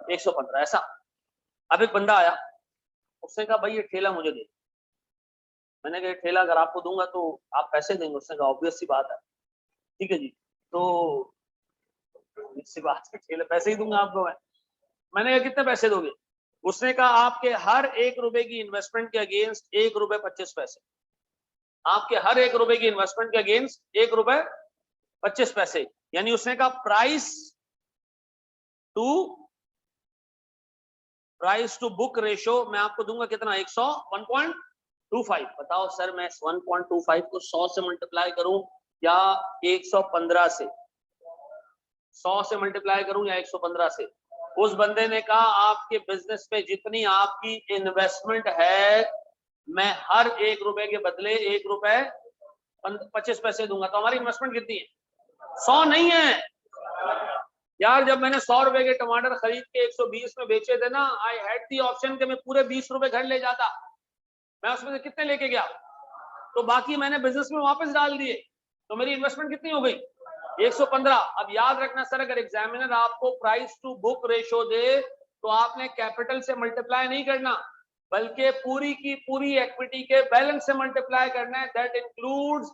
115। ऐसा। अब एक बंदा आया, उसने कहा भाई ये ठेला मुझे दे। मैंने कहा ठेला अगर आपको दूंगा तो आप पैसे देंगे? उसने कहा ऑब्वियस सी बात है। ठीक है जी, तो सी बात है, ठेले पैसे ही दूंगा आपको मैं। मैंने कहा कितने पैसे दोगे? उसने कहा आपके हर 1 रुपए की इन्वेस्टमेंट के अगेंस्ट 1 रुपए 25 पैसे। आपके हर 1 रुपए की इन्वेस्टमेंट के अगेंस्ट 1 रुपए 25 पैसे। यानी उसने कहा प्राइस टू बुक रेशो मैं आपको दूंगा कितना? 1.25। बताओ सर मैं 1.25 को 100 से मल्टीप्लाई करूं या 115 से? 100 से मल्टीप्लाई करूं या 115 से? उस बंदे ने कहा आपके बिजनेस में जितनी आपकी इन्वेस्टमेंट है, मैं हर 1 रुपए के बदले 1 रुपए 25 पैसे दूंगा। तो हमारी इन्वेस्टमेंट कितनी है? 100 नहीं है यार। जब मैंने 100 रुपए के टमाटर खरीद के 120 में बेचे थे ना, आई हैड दी ऑप्शन कि मैं पूरे 20 रुपए घर ले जाता। मैं उसमें से कितने लेके गया? तो बाकी मैंने बिजनेस में वापस डाल दिए। तो मेरी इन्वेस्टमेंट कितनी हो गई? 115। अब याद रखना सर, अगर एग्जामिनर आपको प्राइस टू बुक रेशो दे तो आपने कैपिटल से मल्टीप्लाई नहीं करना, बल्कि पूरी की पूरी इक्विटी के बैलेंस से मल्टीप्लाई करना है। That includes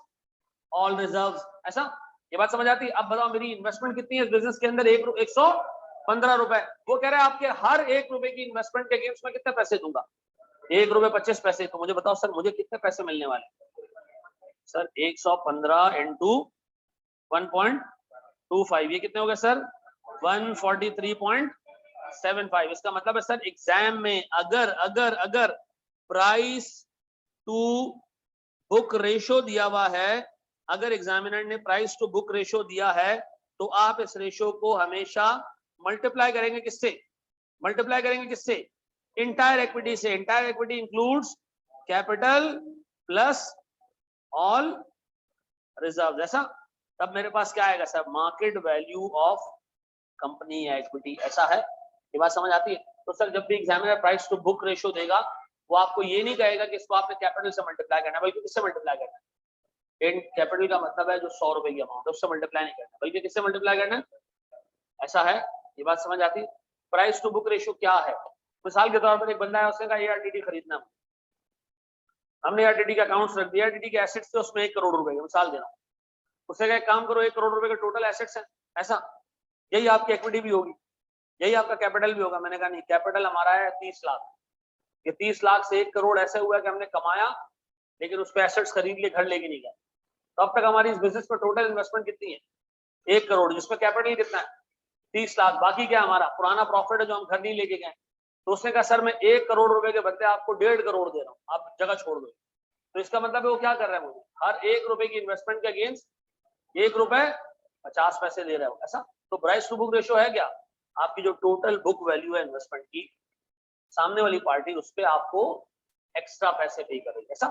all reserves. ऐसा? ये बात समझ आती है? अब बताओ मेरी इन्वेस्टमेंट कितनी है इस बिजनेस के अंदर? 115 रुपए। वो कह रहा है आपके हर 1 रुपए की इन्वेस्टमेंट के अगेंस्ट में कितने पैसे दूंगा? 1 रुपए 25 पैसे। तो मुझे बताओ सर मुझे कितने पैसे मिलने वाले? सर 115 इंटू 1.25, ये कितने हो गए सर? 143.75। इसका मतलब है सर एग्जाम में अगर अगर अगर प्राइस टू बुक रेशो दिया हुआ है, अगर एग्जामिनर ने प्राइस टू बुक रेशो दिया है, तो आप इस रेशो को हमेशा मल्टीप्लाई करेंगे किससे? मल्टीप्लाई करेंगे किससे? इंटायर इक्विटी से। Entire equity includes capital plus all reserve. ऐसा? तब मेरे पास क्या आएगा sir? Market value of company या इक्विटी। ऐसा है? ये बात समझ आती है? तो सर जब भी examiner price to book ratio देगा, वो आपको ये नहीं कहेगा कि इसको आपने कैपिटल से मल्टीप्लाई करना है, बल्कि किससे मल्टीप्लाई करना है? कैपिटल का मतलब है जो 100 रुपए की अमाउंट है, उससे मल्टीप्लाई नहीं करना, बल्कि किससे मल्टीप्लाई करना है? ऐसा है? ये बात समझ आती है? प्राइस टू बुक रेशो क्या है? मिसाल के तौर पर एक बंदा है, उसने कहा एआरटीडी खरीदना है। हमने एआरटीडी का अकाउंट्स रख दिया, एआरटीडी के एसेट्स थे उसमें 1 करोड़ रुपए के, मिसाल दे रहा हूं। उससे कहा एक काम करो, 1 करोड़ रुपए के टोटल एसेट्स हैं। ऐसा? यही आपकी इक्विटी भी होगी, यही आपका कैपिटल भी होगा। मैंने कहा नहीं, कैपिटल हमारा है 30 लाख। ये 30 लाख से 1 करोड़ ऐसे हुआ कि हमने कमाया लेकिन उस पर एसेट्स खरीद लिए, घर लेके नहीं गए। तो अब तक हमारी इस बिजनेस में टोटल इन्वेस्टमेंट कितनी है? 1 करोड़, जिसमें कैपिटल कितना है? 30 लाख। बाकी क्या हमारा पुराना प्रॉफिट है जो हम घर नहीं लेके गए। तो उसने कहा सर मैं 1 करोड़ रुपए के बदले आपको 1.5 करोड़ दे रहा हूँ, आप जगह छोड़ दो। तो इसका मतलब है वो क्या कर रहा है? मुझे हर 1 रुपए की इन्वेस्टमेंट के अगेंस्ट 1 रुपए 50 पैसे दे रहा है। ऐसा? तो प्राइस टू बुक रेशियो है क्या? आपकी जो टोटल बुक वैल्यू है इन्वेस्टमेंट की, सामने वाली पार्टी उस पर आपको एक्स्ट्रा पैसे पे करेगी। ऐसा?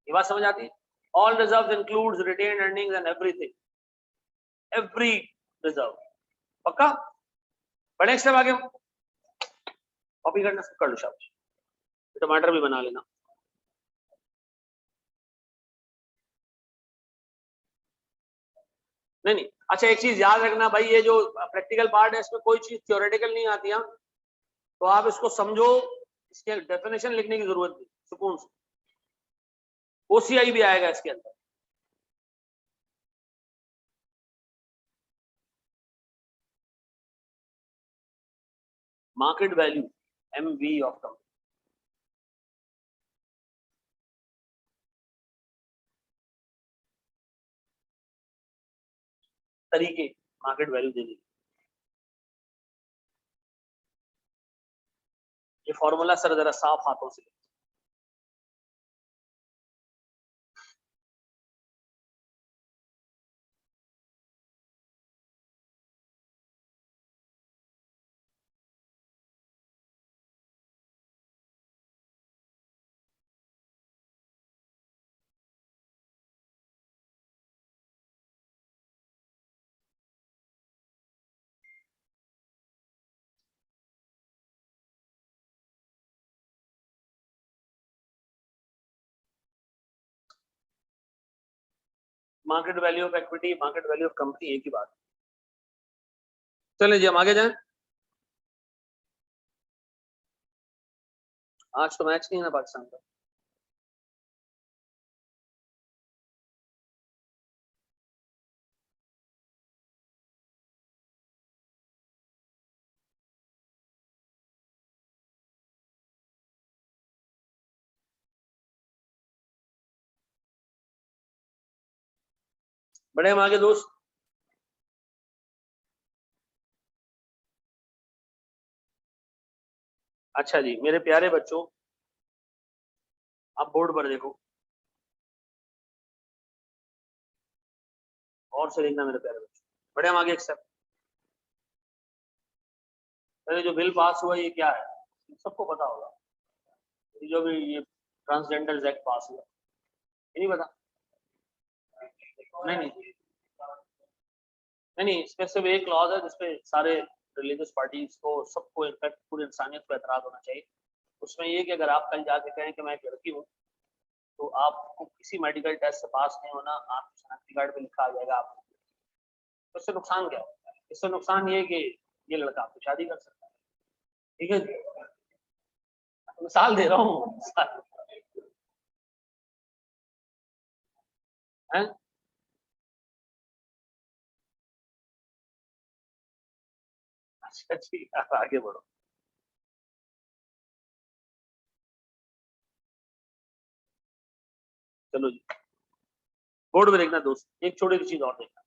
ये बात समझ आती है? All reserves includes retained earnings and everything, every reserve. पक्का? बड़े स्टेप आगे कॉपी करना कर लो शाबाश। टमाटर भी बना लेना। नहीं नहीं, अच्छा एक चीज याद रखना भाई, ये जो प्रैक्टिकल पार्ट है इसमें कोई चीज थ्योरेटिकल नहीं आती है, तो आप इसको समझो, इसके डेफिनेशन लिखने की जरूरत नहीं, सुकून से। ओसीआई भी आएगा इसके अंदर। Market value, MV of company. तरीके मार्केट वैल्यू देने के, ये फॉर्मूला सर जरा साफ हाथों से। Market value of equity, market value of company एक ही बात। चलिए जी हम आगे जाएं। आज तो मैच नहीं है ना पाकिस्तान का। बढ़े हम आगे दोस्त। अच्छा जी मेरे प्यारे बच्चों, आप बोर्ड पर देखो और से देखना मेरे प्यारे बच्चों। बढ़े हम आगे। एक्सेप्ट, पहले जो बिल पास हुआ ये क्या है, सबको पता होगा। ये जो भी ये ट्रांसजेंडर एक्ट पास हुआ, ये नहीं पता? नहीं नहीं नहीं नहीं, इसमें सिर्फ एक क्लॉज है जिसपे सारे रिलीजियस पार्टीज को, सबको, इनफैक्ट पूरी इंसानियत को एतराज होना चाहिए। उसमें ये कि अगर आप कल जाके कहें कि मैं एक लड़की हूँ, तो आपको किसी मेडिकल टेस्ट से पास नहीं होना, आपके शनाख्ती कार्ड पे लिखा आ जाएगा आप। तो इससे नुकसान क्या है? इससे नुकसान ये कि ये लड़का आपको शादी कर सकता है। ठीक है जी, मिसाल दे रहा हूँ। हैं? अच्छा जी आप आगे बढ़ो। चलो जी बोर्ड में देखना दोस्त, एक छोटी सी चीज और देखना।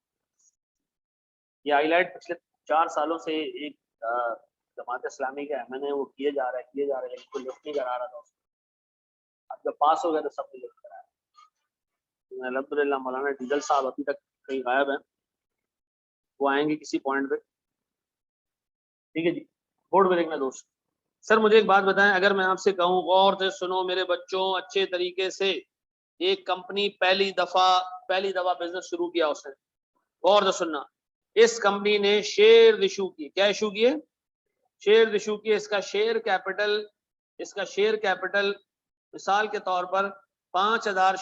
ये हाईलाइट पिछले 4 सालों से एक जमात इस्लामी का एमएनए वो किए जा रहा है लेकिन कोई लिफ्ट नहीं करा रहा था। अब जब पास हो गया तो सब लिफ्ट कराया। अल्हम्दुलिल्लाह मौलाना डीजल साहब अभी तक कहीं गायब है, वो आएंगे किसी पॉइंट पे। ठीक है जी, बोर्ड में देखना दोस्त। सर मुझे एक बात बताएं, अगर मैं आपसे कहूं गौर से सुनो मेरे बच्चों अच्छे तरीके से, एक कंपनी पहली दफा बिजनेस शुरू किया उसने, गौर से सुनना। इस कंपनी ने शेयर इशू किए। क्या इशू किए? शेयर इशू किए। इसका शेयर कैपिटल मिसाल के तौर पर 5,000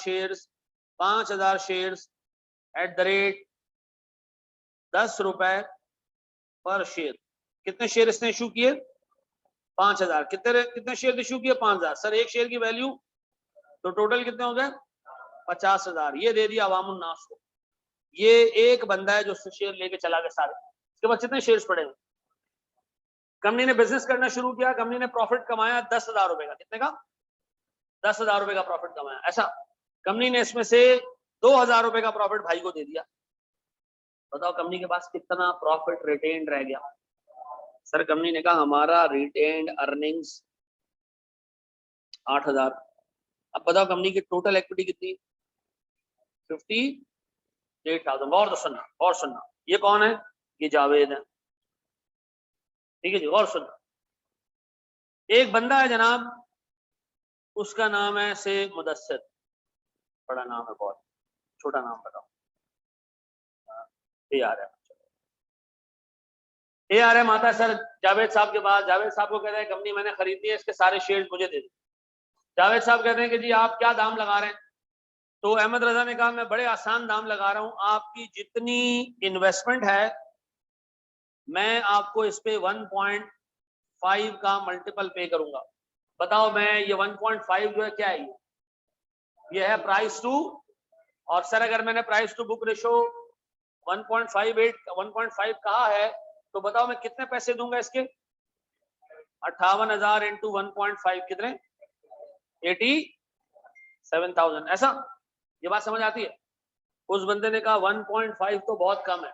शेयर्स एट द रेट 10 रुपए पर शेयर। कितने शेयर इसने इशू किए? 5,000। कितने शेयर इशू किए? 5,000। सर एक शेयर की वैल्यू, तो टोटल कितने हो गए? 50,000। ये दे दिया अवामुन नास को। ये एक बंदा है जो शेयर लेके चला गया सारे। इसके बाद कितने शेयर्स पड़े हुए? कंपनी ने बिजनेस करना शुरू किया, कंपनी ने प्रॉफिट कमाया 10,000 रुपए का। कितने का? 10,000 रुपए का प्रॉफिट कमाया। ऐसा कंपनी ने इसमें से 2,000 रुपए का प्रॉफिट भाई को दे दिया। बताओ कंपनी के पास कितना प्रॉफिट रिटेन्ड रह गया? सर कंपनी ने कहा हमारा रिटेन्ड अर्निंग्स 8,000। अब बताओ कंपनी की टोटल इक्विटी कितनी? 58,000। और सुनना, ये कौन है? ये जावेद है। ठीक है जी, और सुनना, एक बंदा है जनाब, उसका नाम है से मुदस्सिर। बड़ा नाम है बहुत, छोटा नाम बताओ। ये आ रहा है आता है सर जावेद साहब के पास। जावेद साहब को कहते हैं कंपनी मैंने खरीदी है, इसके सारे शेयर्स मुझे दे दो। जावेद साहब कहते हैं कि जी आप क्या दाम लगा रहे हैं? तो अहमद रजा ने कहा मैं बड़े आसान दाम लगा रहा हूं, आपकी जितनी इन्वेस्टमेंट है मैं आपको इस पे 1.5 का मल्टीपल पे करूंगा। बताओ मैं ये 1.5 जो है क्या है? ये है प्राइस टू, और सर अगर मैंने प्राइस टू बुक रेशो 1.5 कहा है, तो बताओ मैं कितने पैसे दूंगा इसके? 58,000 इंटू 1.5 कितने? 87,000। ऐसा ये बात समझ आती है? उस बंदे ने कहा 1.5 तो बहुत कम है।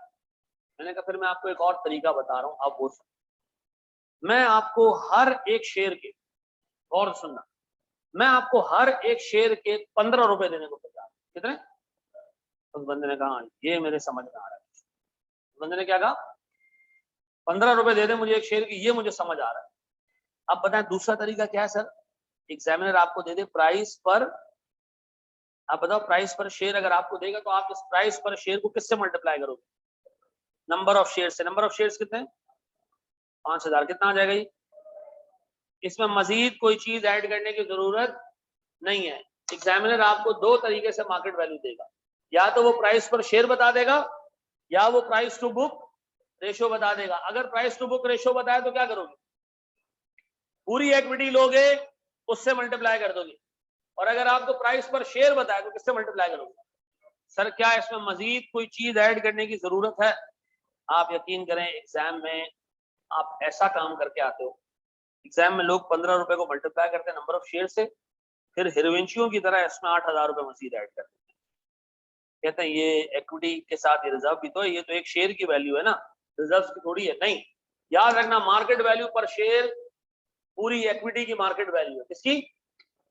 मैंने कहा फिर मैं आपको एक और तरीका बता रहा हूं, आप वो मैं आपको हर एक शेयर के गौर से सुनना, मैं आपको हर एक शेयर के 15 रुपए देने को तैयार हूं। कितने? उस बंदे ने कहा ये मेरे समझ में आ रहा है। उस बंदे ने क्या कहा? 15 रुपए दे दे मुझे एक शेयर की, ये मुझे समझ आ रहा है। अब बताएं दूसरा तरीका क्या है सर? एग्जामिनर आपको दे दे प्राइस पर, आप बताओ प्राइस पर शेयर अगर आपको देगा तो आप इस प्राइस पर शेयर को किससे मल्टीप्लाई करोगे? नंबर ऑफ शेयर से। नंबर ऑफ शेयर्स कितने? 5000। कितना आ जाएगा ये? इसमें मजीद कोई चीज ऐड करने की जरूरत नहीं है। एग्जामिनर आपको दो तरीके से मार्केट वैल्यू देगा, या तो वो प्राइस पर शेयर बता देगा या वो प्राइस टू बुक रेशियो बता देगा। अगर प्राइस टू बुक रेशियो बताया तो क्या करोगे? पूरी इक्विटी लोगे, उससे मल्टीप्लाई कर दोगे। और अगर आपको प्राइस पर शेयर बताया तो किससे मल्टीप्लाई करोगे? सर क्या इसमें मजीद कोई चीज ऐड करने की जरूरत है? आप यकीन करें एग्जाम में आप ऐसा काम करके आते हो। एग्जाम में लोग 15 रुपए को मल्टीप्लाई करते हैं नंबर ऑफ शेयर से, फिर हिरवेंशियों की तरह इसमें 8000 रुपए मजीद ऐड करते हैं। कहते हैं ये इक्विटी के साथ ये रिजर्व भी तो है, ये तो एक शेयर की वैल्यू है ना, रिजर्व की थोड़ी है। नहीं, याद रखना मार्केट वैल्यू पर शेयर पूरी इक्विटी की मार्केट वैल्यू है। किसकी?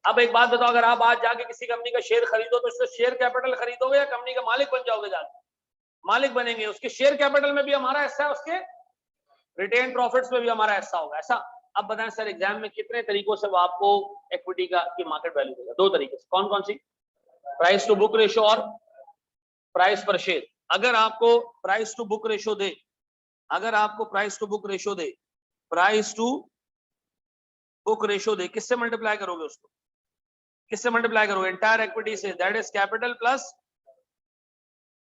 अब एक बात बताओ, अगर आप आज जाके किसी कंपनी का शेयर खरीदो तो उससे शेयर कैपिटल खरीदोगे या कंपनी का मालिक बन जाओगे? जाके मालिक बनेंगे, उसके शेयर कैपिटल में भी हमारा हिस्सा है, उसके रिटेन प्रॉफिट्स में भी हमारा हिस्सा होगा। ऐसा? अब बताएं सर एग्जाम में कितने तरीकों से वो आपको इक्विटी का की मार्केट वैल्यू देगा? दो तरीके से। कौन कौन सी? प्राइस टू बुक रेशियो और प्राइस पर शेयर। अगर आपको प्राइस टू बुक रेशियो दे, अगर आपको प्राइस टू बुक रेशियो दे, प्राइस टू बुक रेशियो दे, किससे मल्टीप्लाई करोगे उसको? किससे मल्टीप्लाई करोगे? एंटायर इक्विटी से, that is capital plus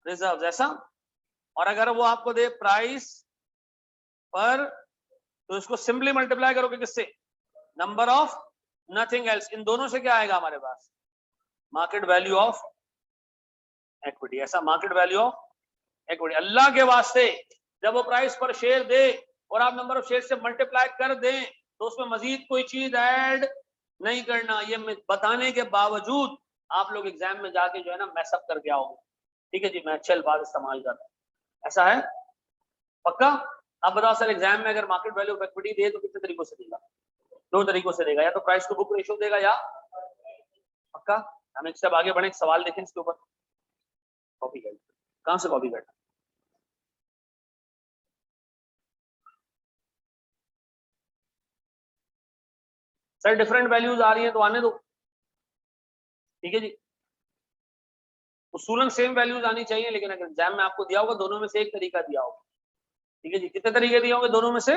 reserve. ऐसा? और अगर वो आपको दे प्राइस पर, तो इसको सिंपली मल्टीप्लाई करोगे किससे? Number of nothing else. इन दोनों से क्या आएगा हमारे पास? Market value of equity. ऐसा? Market value of equity. Allah के वास्ते जब वो प्राइस पर शेयर दे और आप नंबर ऑफ शेयर से मल्टीप्लाई कर दें तो उसमें मजीद कोई चीज ऐड नहीं करना। ये बताने के बावजूद आप लोग एग्जाम में जाके जो है ना मैसअप करके आओगे। ठीक है जी, मैं अच्छे अल्फाज इस्तेमाल कर रहा हूँ। ऐसा है? पक्का? आप बताओ सर एग्जाम में अगर मार्केट वैल्यू ऑफ इक्विटी दे तो कितने तरीकों से देगा? दो तरीकों से देगा, या तो प्राइस टू बुक रेशियो देगा या पक्का। हम एक स्टेप आगे बढ़े, एक सवाल देखें इसके ऊपर। कॉपी कर, कहां से कॉपी करना? सर डिफरेंट वैल्यूज आ रही है तो आने दो। ठीक है जी, उसूलन सेम वैल्यूज आनी चाहिए, लेकिन अगर एग्जाम में आपको दिया होगा दोनों में से एक तरीका दिया होगा। ठीक है जी, कितने तरीके दिए होंगे दोनों में से?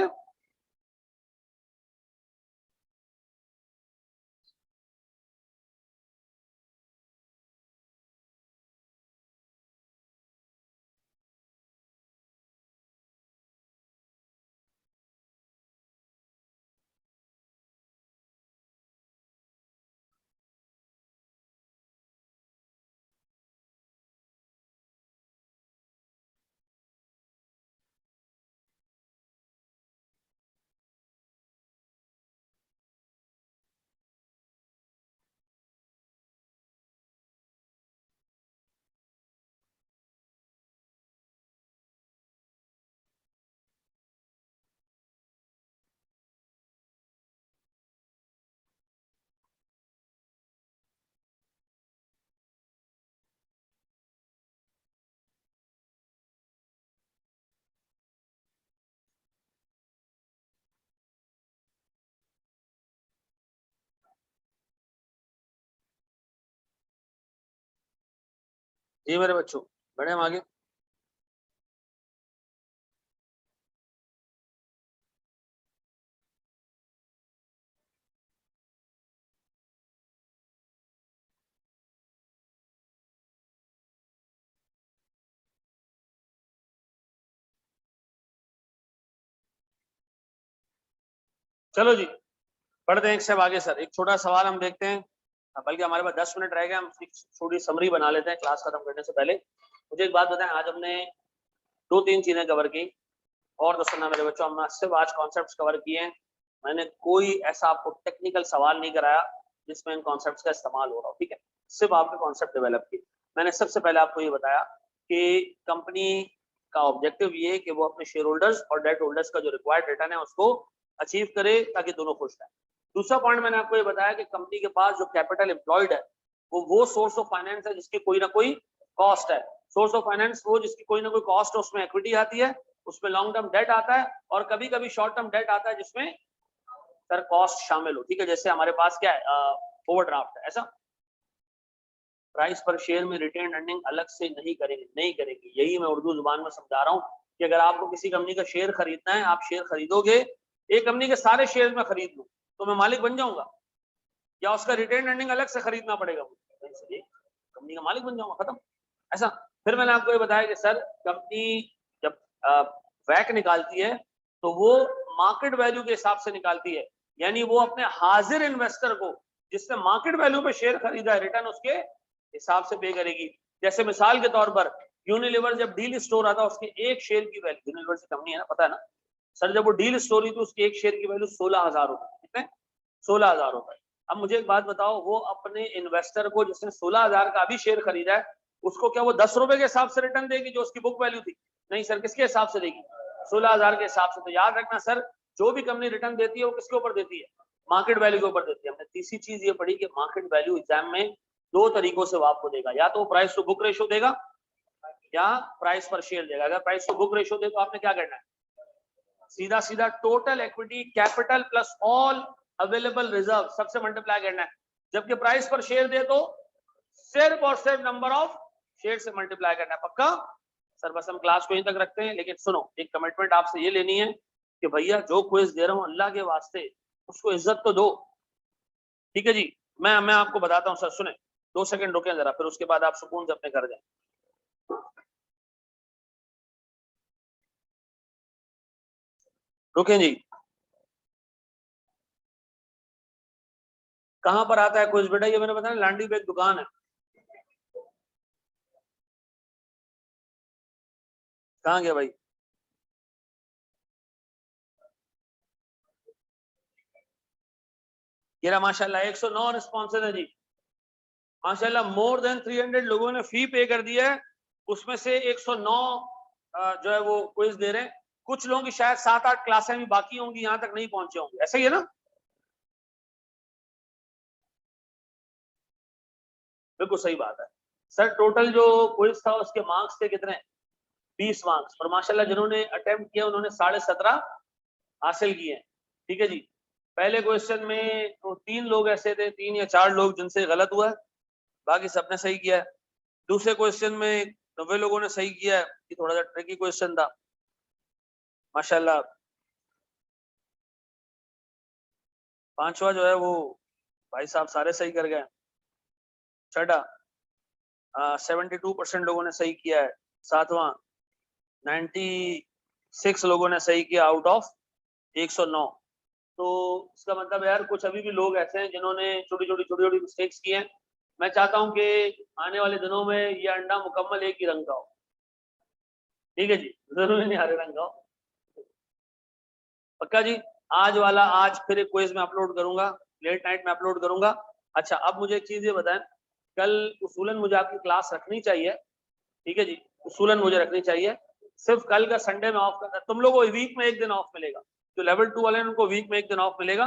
जी मेरे बच्चों, बढ़े हम आगे। चलो जी, पढ़ते हैं एक स्टेप आगे। सर एक छोटा सवाल हम देखते हैं, बल्कि हमारे पास 10 मिनट रह गए, हम छोटी समरी बना लेते हैं क्लास खत्म करने से पहले। मुझे एक बात बताएं, आज हमने दो तीन चीजें कवर की, और तो सुनना मेरे बच्चों, हमने सिर्फ आज कॉन्सेप्ट्स कवर किए हैं। मैंने कोई ऐसा आपको टेक्निकल सवाल नहीं कराया जिसमें इन कॉन्सेप्ट्स का इस्तेमाल हो रहा हो। ठीक है, सिर्फ आपके कॉन्सेप्ट डेवलप किए। मैंने सबसे पहले आपको ये बताया कि कंपनी का ऑब्जेक्टिव ये है कि वो अपने शेयर होल्डर्स और डेट होल्डर्स का जो रिक्वायर्ड रिटर्न है उसको अचीव करे ताकि दोनों खुश रहें। दूसरा पॉइंट मैंने आपको ये बताया कि कंपनी के पास जो कैपिटल एम्प्लॉयड है वो सोर्स ऑफ फाइनेंस है जिसकी कोई ना कोई कॉस्ट है। सोर्स ऑफ फाइनेंस वो जिसकी कोई ना कोई कॉस्ट है, उसमें इक्विटी आती है, उसमें लॉन्ग टर्म डेट आता है और कभी कभी शॉर्ट टर्म डेट आता है जिसमें सर कॉस्ट शामिल हो। ठीक है, जैसे हमारे पास क्या है, ओवरड्राफ्ट है। ऐसा प्राइस पर शेयर में रिटेन अर्निंग अलग से नहीं करेंगे। यही मैं उर्दू जुबान में समझा रहा हूँ कि अगर आपको किसी कंपनी का शेयर खरीदना है, आप शेयर खरीदोगे, एक कंपनी के सारे शेयर में खरीद लूं तो मैं मालिक बन जाऊंगा, या उसका रिटेन अर्निंग अलग से खरीदना पड़ेगा मुझे? इसलिए कंपनी का मालिक बन जाऊंगा, खत्म। ऐसा फिर मैंने आपको ये बताया कि सर कंपनी जब वैक निकालती है तो वो मार्केट वैल्यू के हिसाब से निकालती है, यानी वो अपने हाजिर इन्वेस्टर को जिसने मार्केट वैल्यू पे शेयर खरीदा है रिटर्न उसके हिसाब से पे करेगी। जैसे मिसाल के तौर पर यूनिलीवर जब डील स्टोर आता उसके एक शेयर की वैल्यू, यूनिलीवर से कंपनी है ना, पता है ना सर, जब वो डील स्टोर हुई तो उसके एक शेयर की वैल्यू 16,000 रुपए। कितने? 16,000 रुपए। अब मुझे एक बात बताओ, वो अपने इन्वेस्टर को जिसने 16,000 का भी शेयर खरीदा है उसको क्या वो 10 रुपए के हिसाब से रिटर्न देगी जो उसकी बुक वैल्यू थी? नहीं सर, किसके हिसाब से देगी? 16,000 के हिसाब से। तो याद रखना सर, जो भी कंपनी रिटर्न देती है वो किसके ऊपर देती है? मार्केट वैल्यू के ऊपर देती है। हमने तीसरी चीज ये पढ़ी कि मार्केट वैल्यू एग्जाम में दो तरीकों से वो आपको देगा, या तो प्राइस टू बुक रेशो देगा या प्राइस पर शेयर देगा। अगर प्राइस टू बुक रेशो दे तो आपने क्या करना है, सीधा सीधा total equity capital plus all available reserve सबसे मल्टीप्लाई करना है। जबकि प्राइस पर शेयर दे तो सिर्फ और सिर्फ नंबर ऑफ शेयर से मल्टीप्लाई करना है। पक्का? सर बस हम क्लास को यहीं तक रखते हैं, लेकिन सुनो, एक कमिटमेंट आपसे ये लेनी है कि भैया जो क्विज दे रहा हूं अल्लाह के वास्ते उसको इज्जत तो दो। ठीक है जी, मैं आपको बताता हूं सर, सुने 2 सेकंड रुके जरा, फिर उसके बाद आप सुकून से अपने कर जाए। रुकें जी। कहां पर आता है क्विज बेटा? ये मैंने बताया लांडी पे एक दुकान है। कहां गया भाई? ये रहा माशाल्लाह 109 रिस्पॉन्सेज है जी। माशाल्लाह मोर देन 300 लोगों ने फी पे कर दिया है, उसमें से 109 जो है वो क्विज दे रहे हैं। कुछ लोगों की शायद 7-8 क्लासें भी बाकी होंगी, यहां तक नहीं पहुंचे होंगे। ऐसा ही है ना? बिल्कुल सही बात है सर। टोटल जो क्विज था उसके मार्क्स थे कितने? 20 मार्क्स। और माशाल्लाह जिन्होंने अटेम्प्ट किया उन्होंने 17.5 हासिल किए हैं। ठीक है जी। पहले क्वेश्चन में तो 3 लोग ऐसे थे, 3 या 4 लोग जिनसे गलत हुआ है, बाकी सबने सही किया है। दूसरे क्वेश्चन में 90 लोगों ने सही किया है, ये थोड़ा सा ट्रिकी क्वेश्चन था माशाल्लाह। पांचवा जो है वो भाई साहब सारे सही कर गए। छठा 72% लोगों ने सही किया है। सातवां 96 लोगों ने सही किया आउट ऑफ 109। तो इसका मतलब यार कुछ अभी भी लोग ऐसे हैं जिन्होंने छोटी छोटी मिस्टेक्स की हैं। मैं चाहता हूं कि आने वाले दिनों में ये अंडा मुकम्मल एक ही रंग का हो। ठीक है जी, जरूरी नहीं हरे रंग का हो। पक्का जी? आज वाला आज फिर एक क्विज में अपलोड करूंगा, लेट नाइट में अपलोड करूंगा। अच्छा, अब मुझे एक चीज ये बताएं, कल उसूलन मुझे आपकी क्लास रखनी चाहिए। ठीक है जी, उसूलन मुझे रखनी चाहिए। सिर्फ कल का संडे में ऑफ करना, तुम लोगों को वीक में एक दिन ऑफ मिलेगा। जो लेवल 2 वाले हैं उनको वीक में एक दिन ऑफ मिलेगा।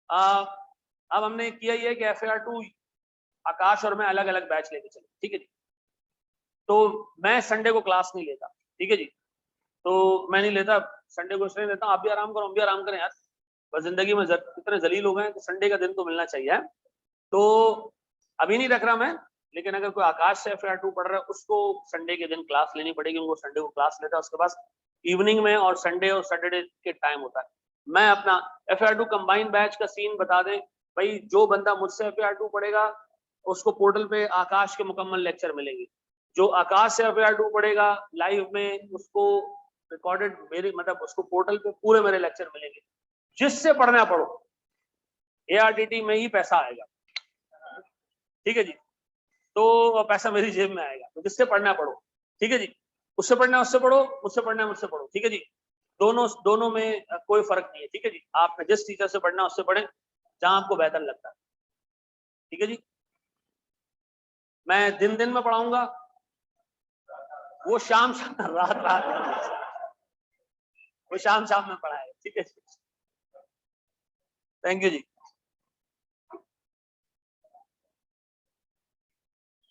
अब हमने किया ये कि FAR2 आकाश और मैं अलग अलग बैच लेके चले। ठीक है जी, तो मैं संडे को क्लास नहीं लेता। ठीक है जी, तो मैं नहीं लेता संडे को, इसलिए लेता हूँ आप भी आराम करो हम भी आराम करें यार। बस जिंदगी में इतने जलील हो गए कि संडे का दिन तो मिलना चाहिए। तो अभी नहीं रख रहा मैं, लेकिन अगर कोई आकाश से FAR2 पढ़ रहा है उसको संडे के दिन क्लास लेनी पड़ेगी। उनको संडे को क्लास लेता है, उसके पास इवनिंग में और संडे और सैटरडे के टाइम होता है। मैं अपना FAR2 कंबाइंड बैच का सीन बता दें भाई, जो बंदा मुझसे FAR2 पढ़ेगा उसको पोर्टल पे आकाश के मुकम्मल लेक्चर मिलेंगे। जो आकाश से FAR2 पढ़ेगा लाइव में उसको रिकॉर्डेड मेरी मतलब उसको पोर्टल पे पूरे मेरे लेक्चर मिलेंगे। जिससे पढ़ना पढ़ो, ARTT में ही पैसा आएगा। ठीक है जी, तो पैसा मेरी जेब में आएगा। तो जिससे पढ़ना पढ़ो। ठीक है जी, उससे पढ़ना उससे पढ़ो, मुझसे पढ़ना मुझसे पढ़ो। ठीक है जी, दोनों दोनों में कोई फर्क नहीं है। ठीक है जी, आपने जिस टीचर से पढ़ना उससे पढ़े जहां आपको बेहतर लगता है। ठीक है जी, मैं दिन दिन में पढ़ाऊंगा, वो शाम रात रात वो शाम में पढ़ाएगा। ठीक है जी, थैंक यू जी।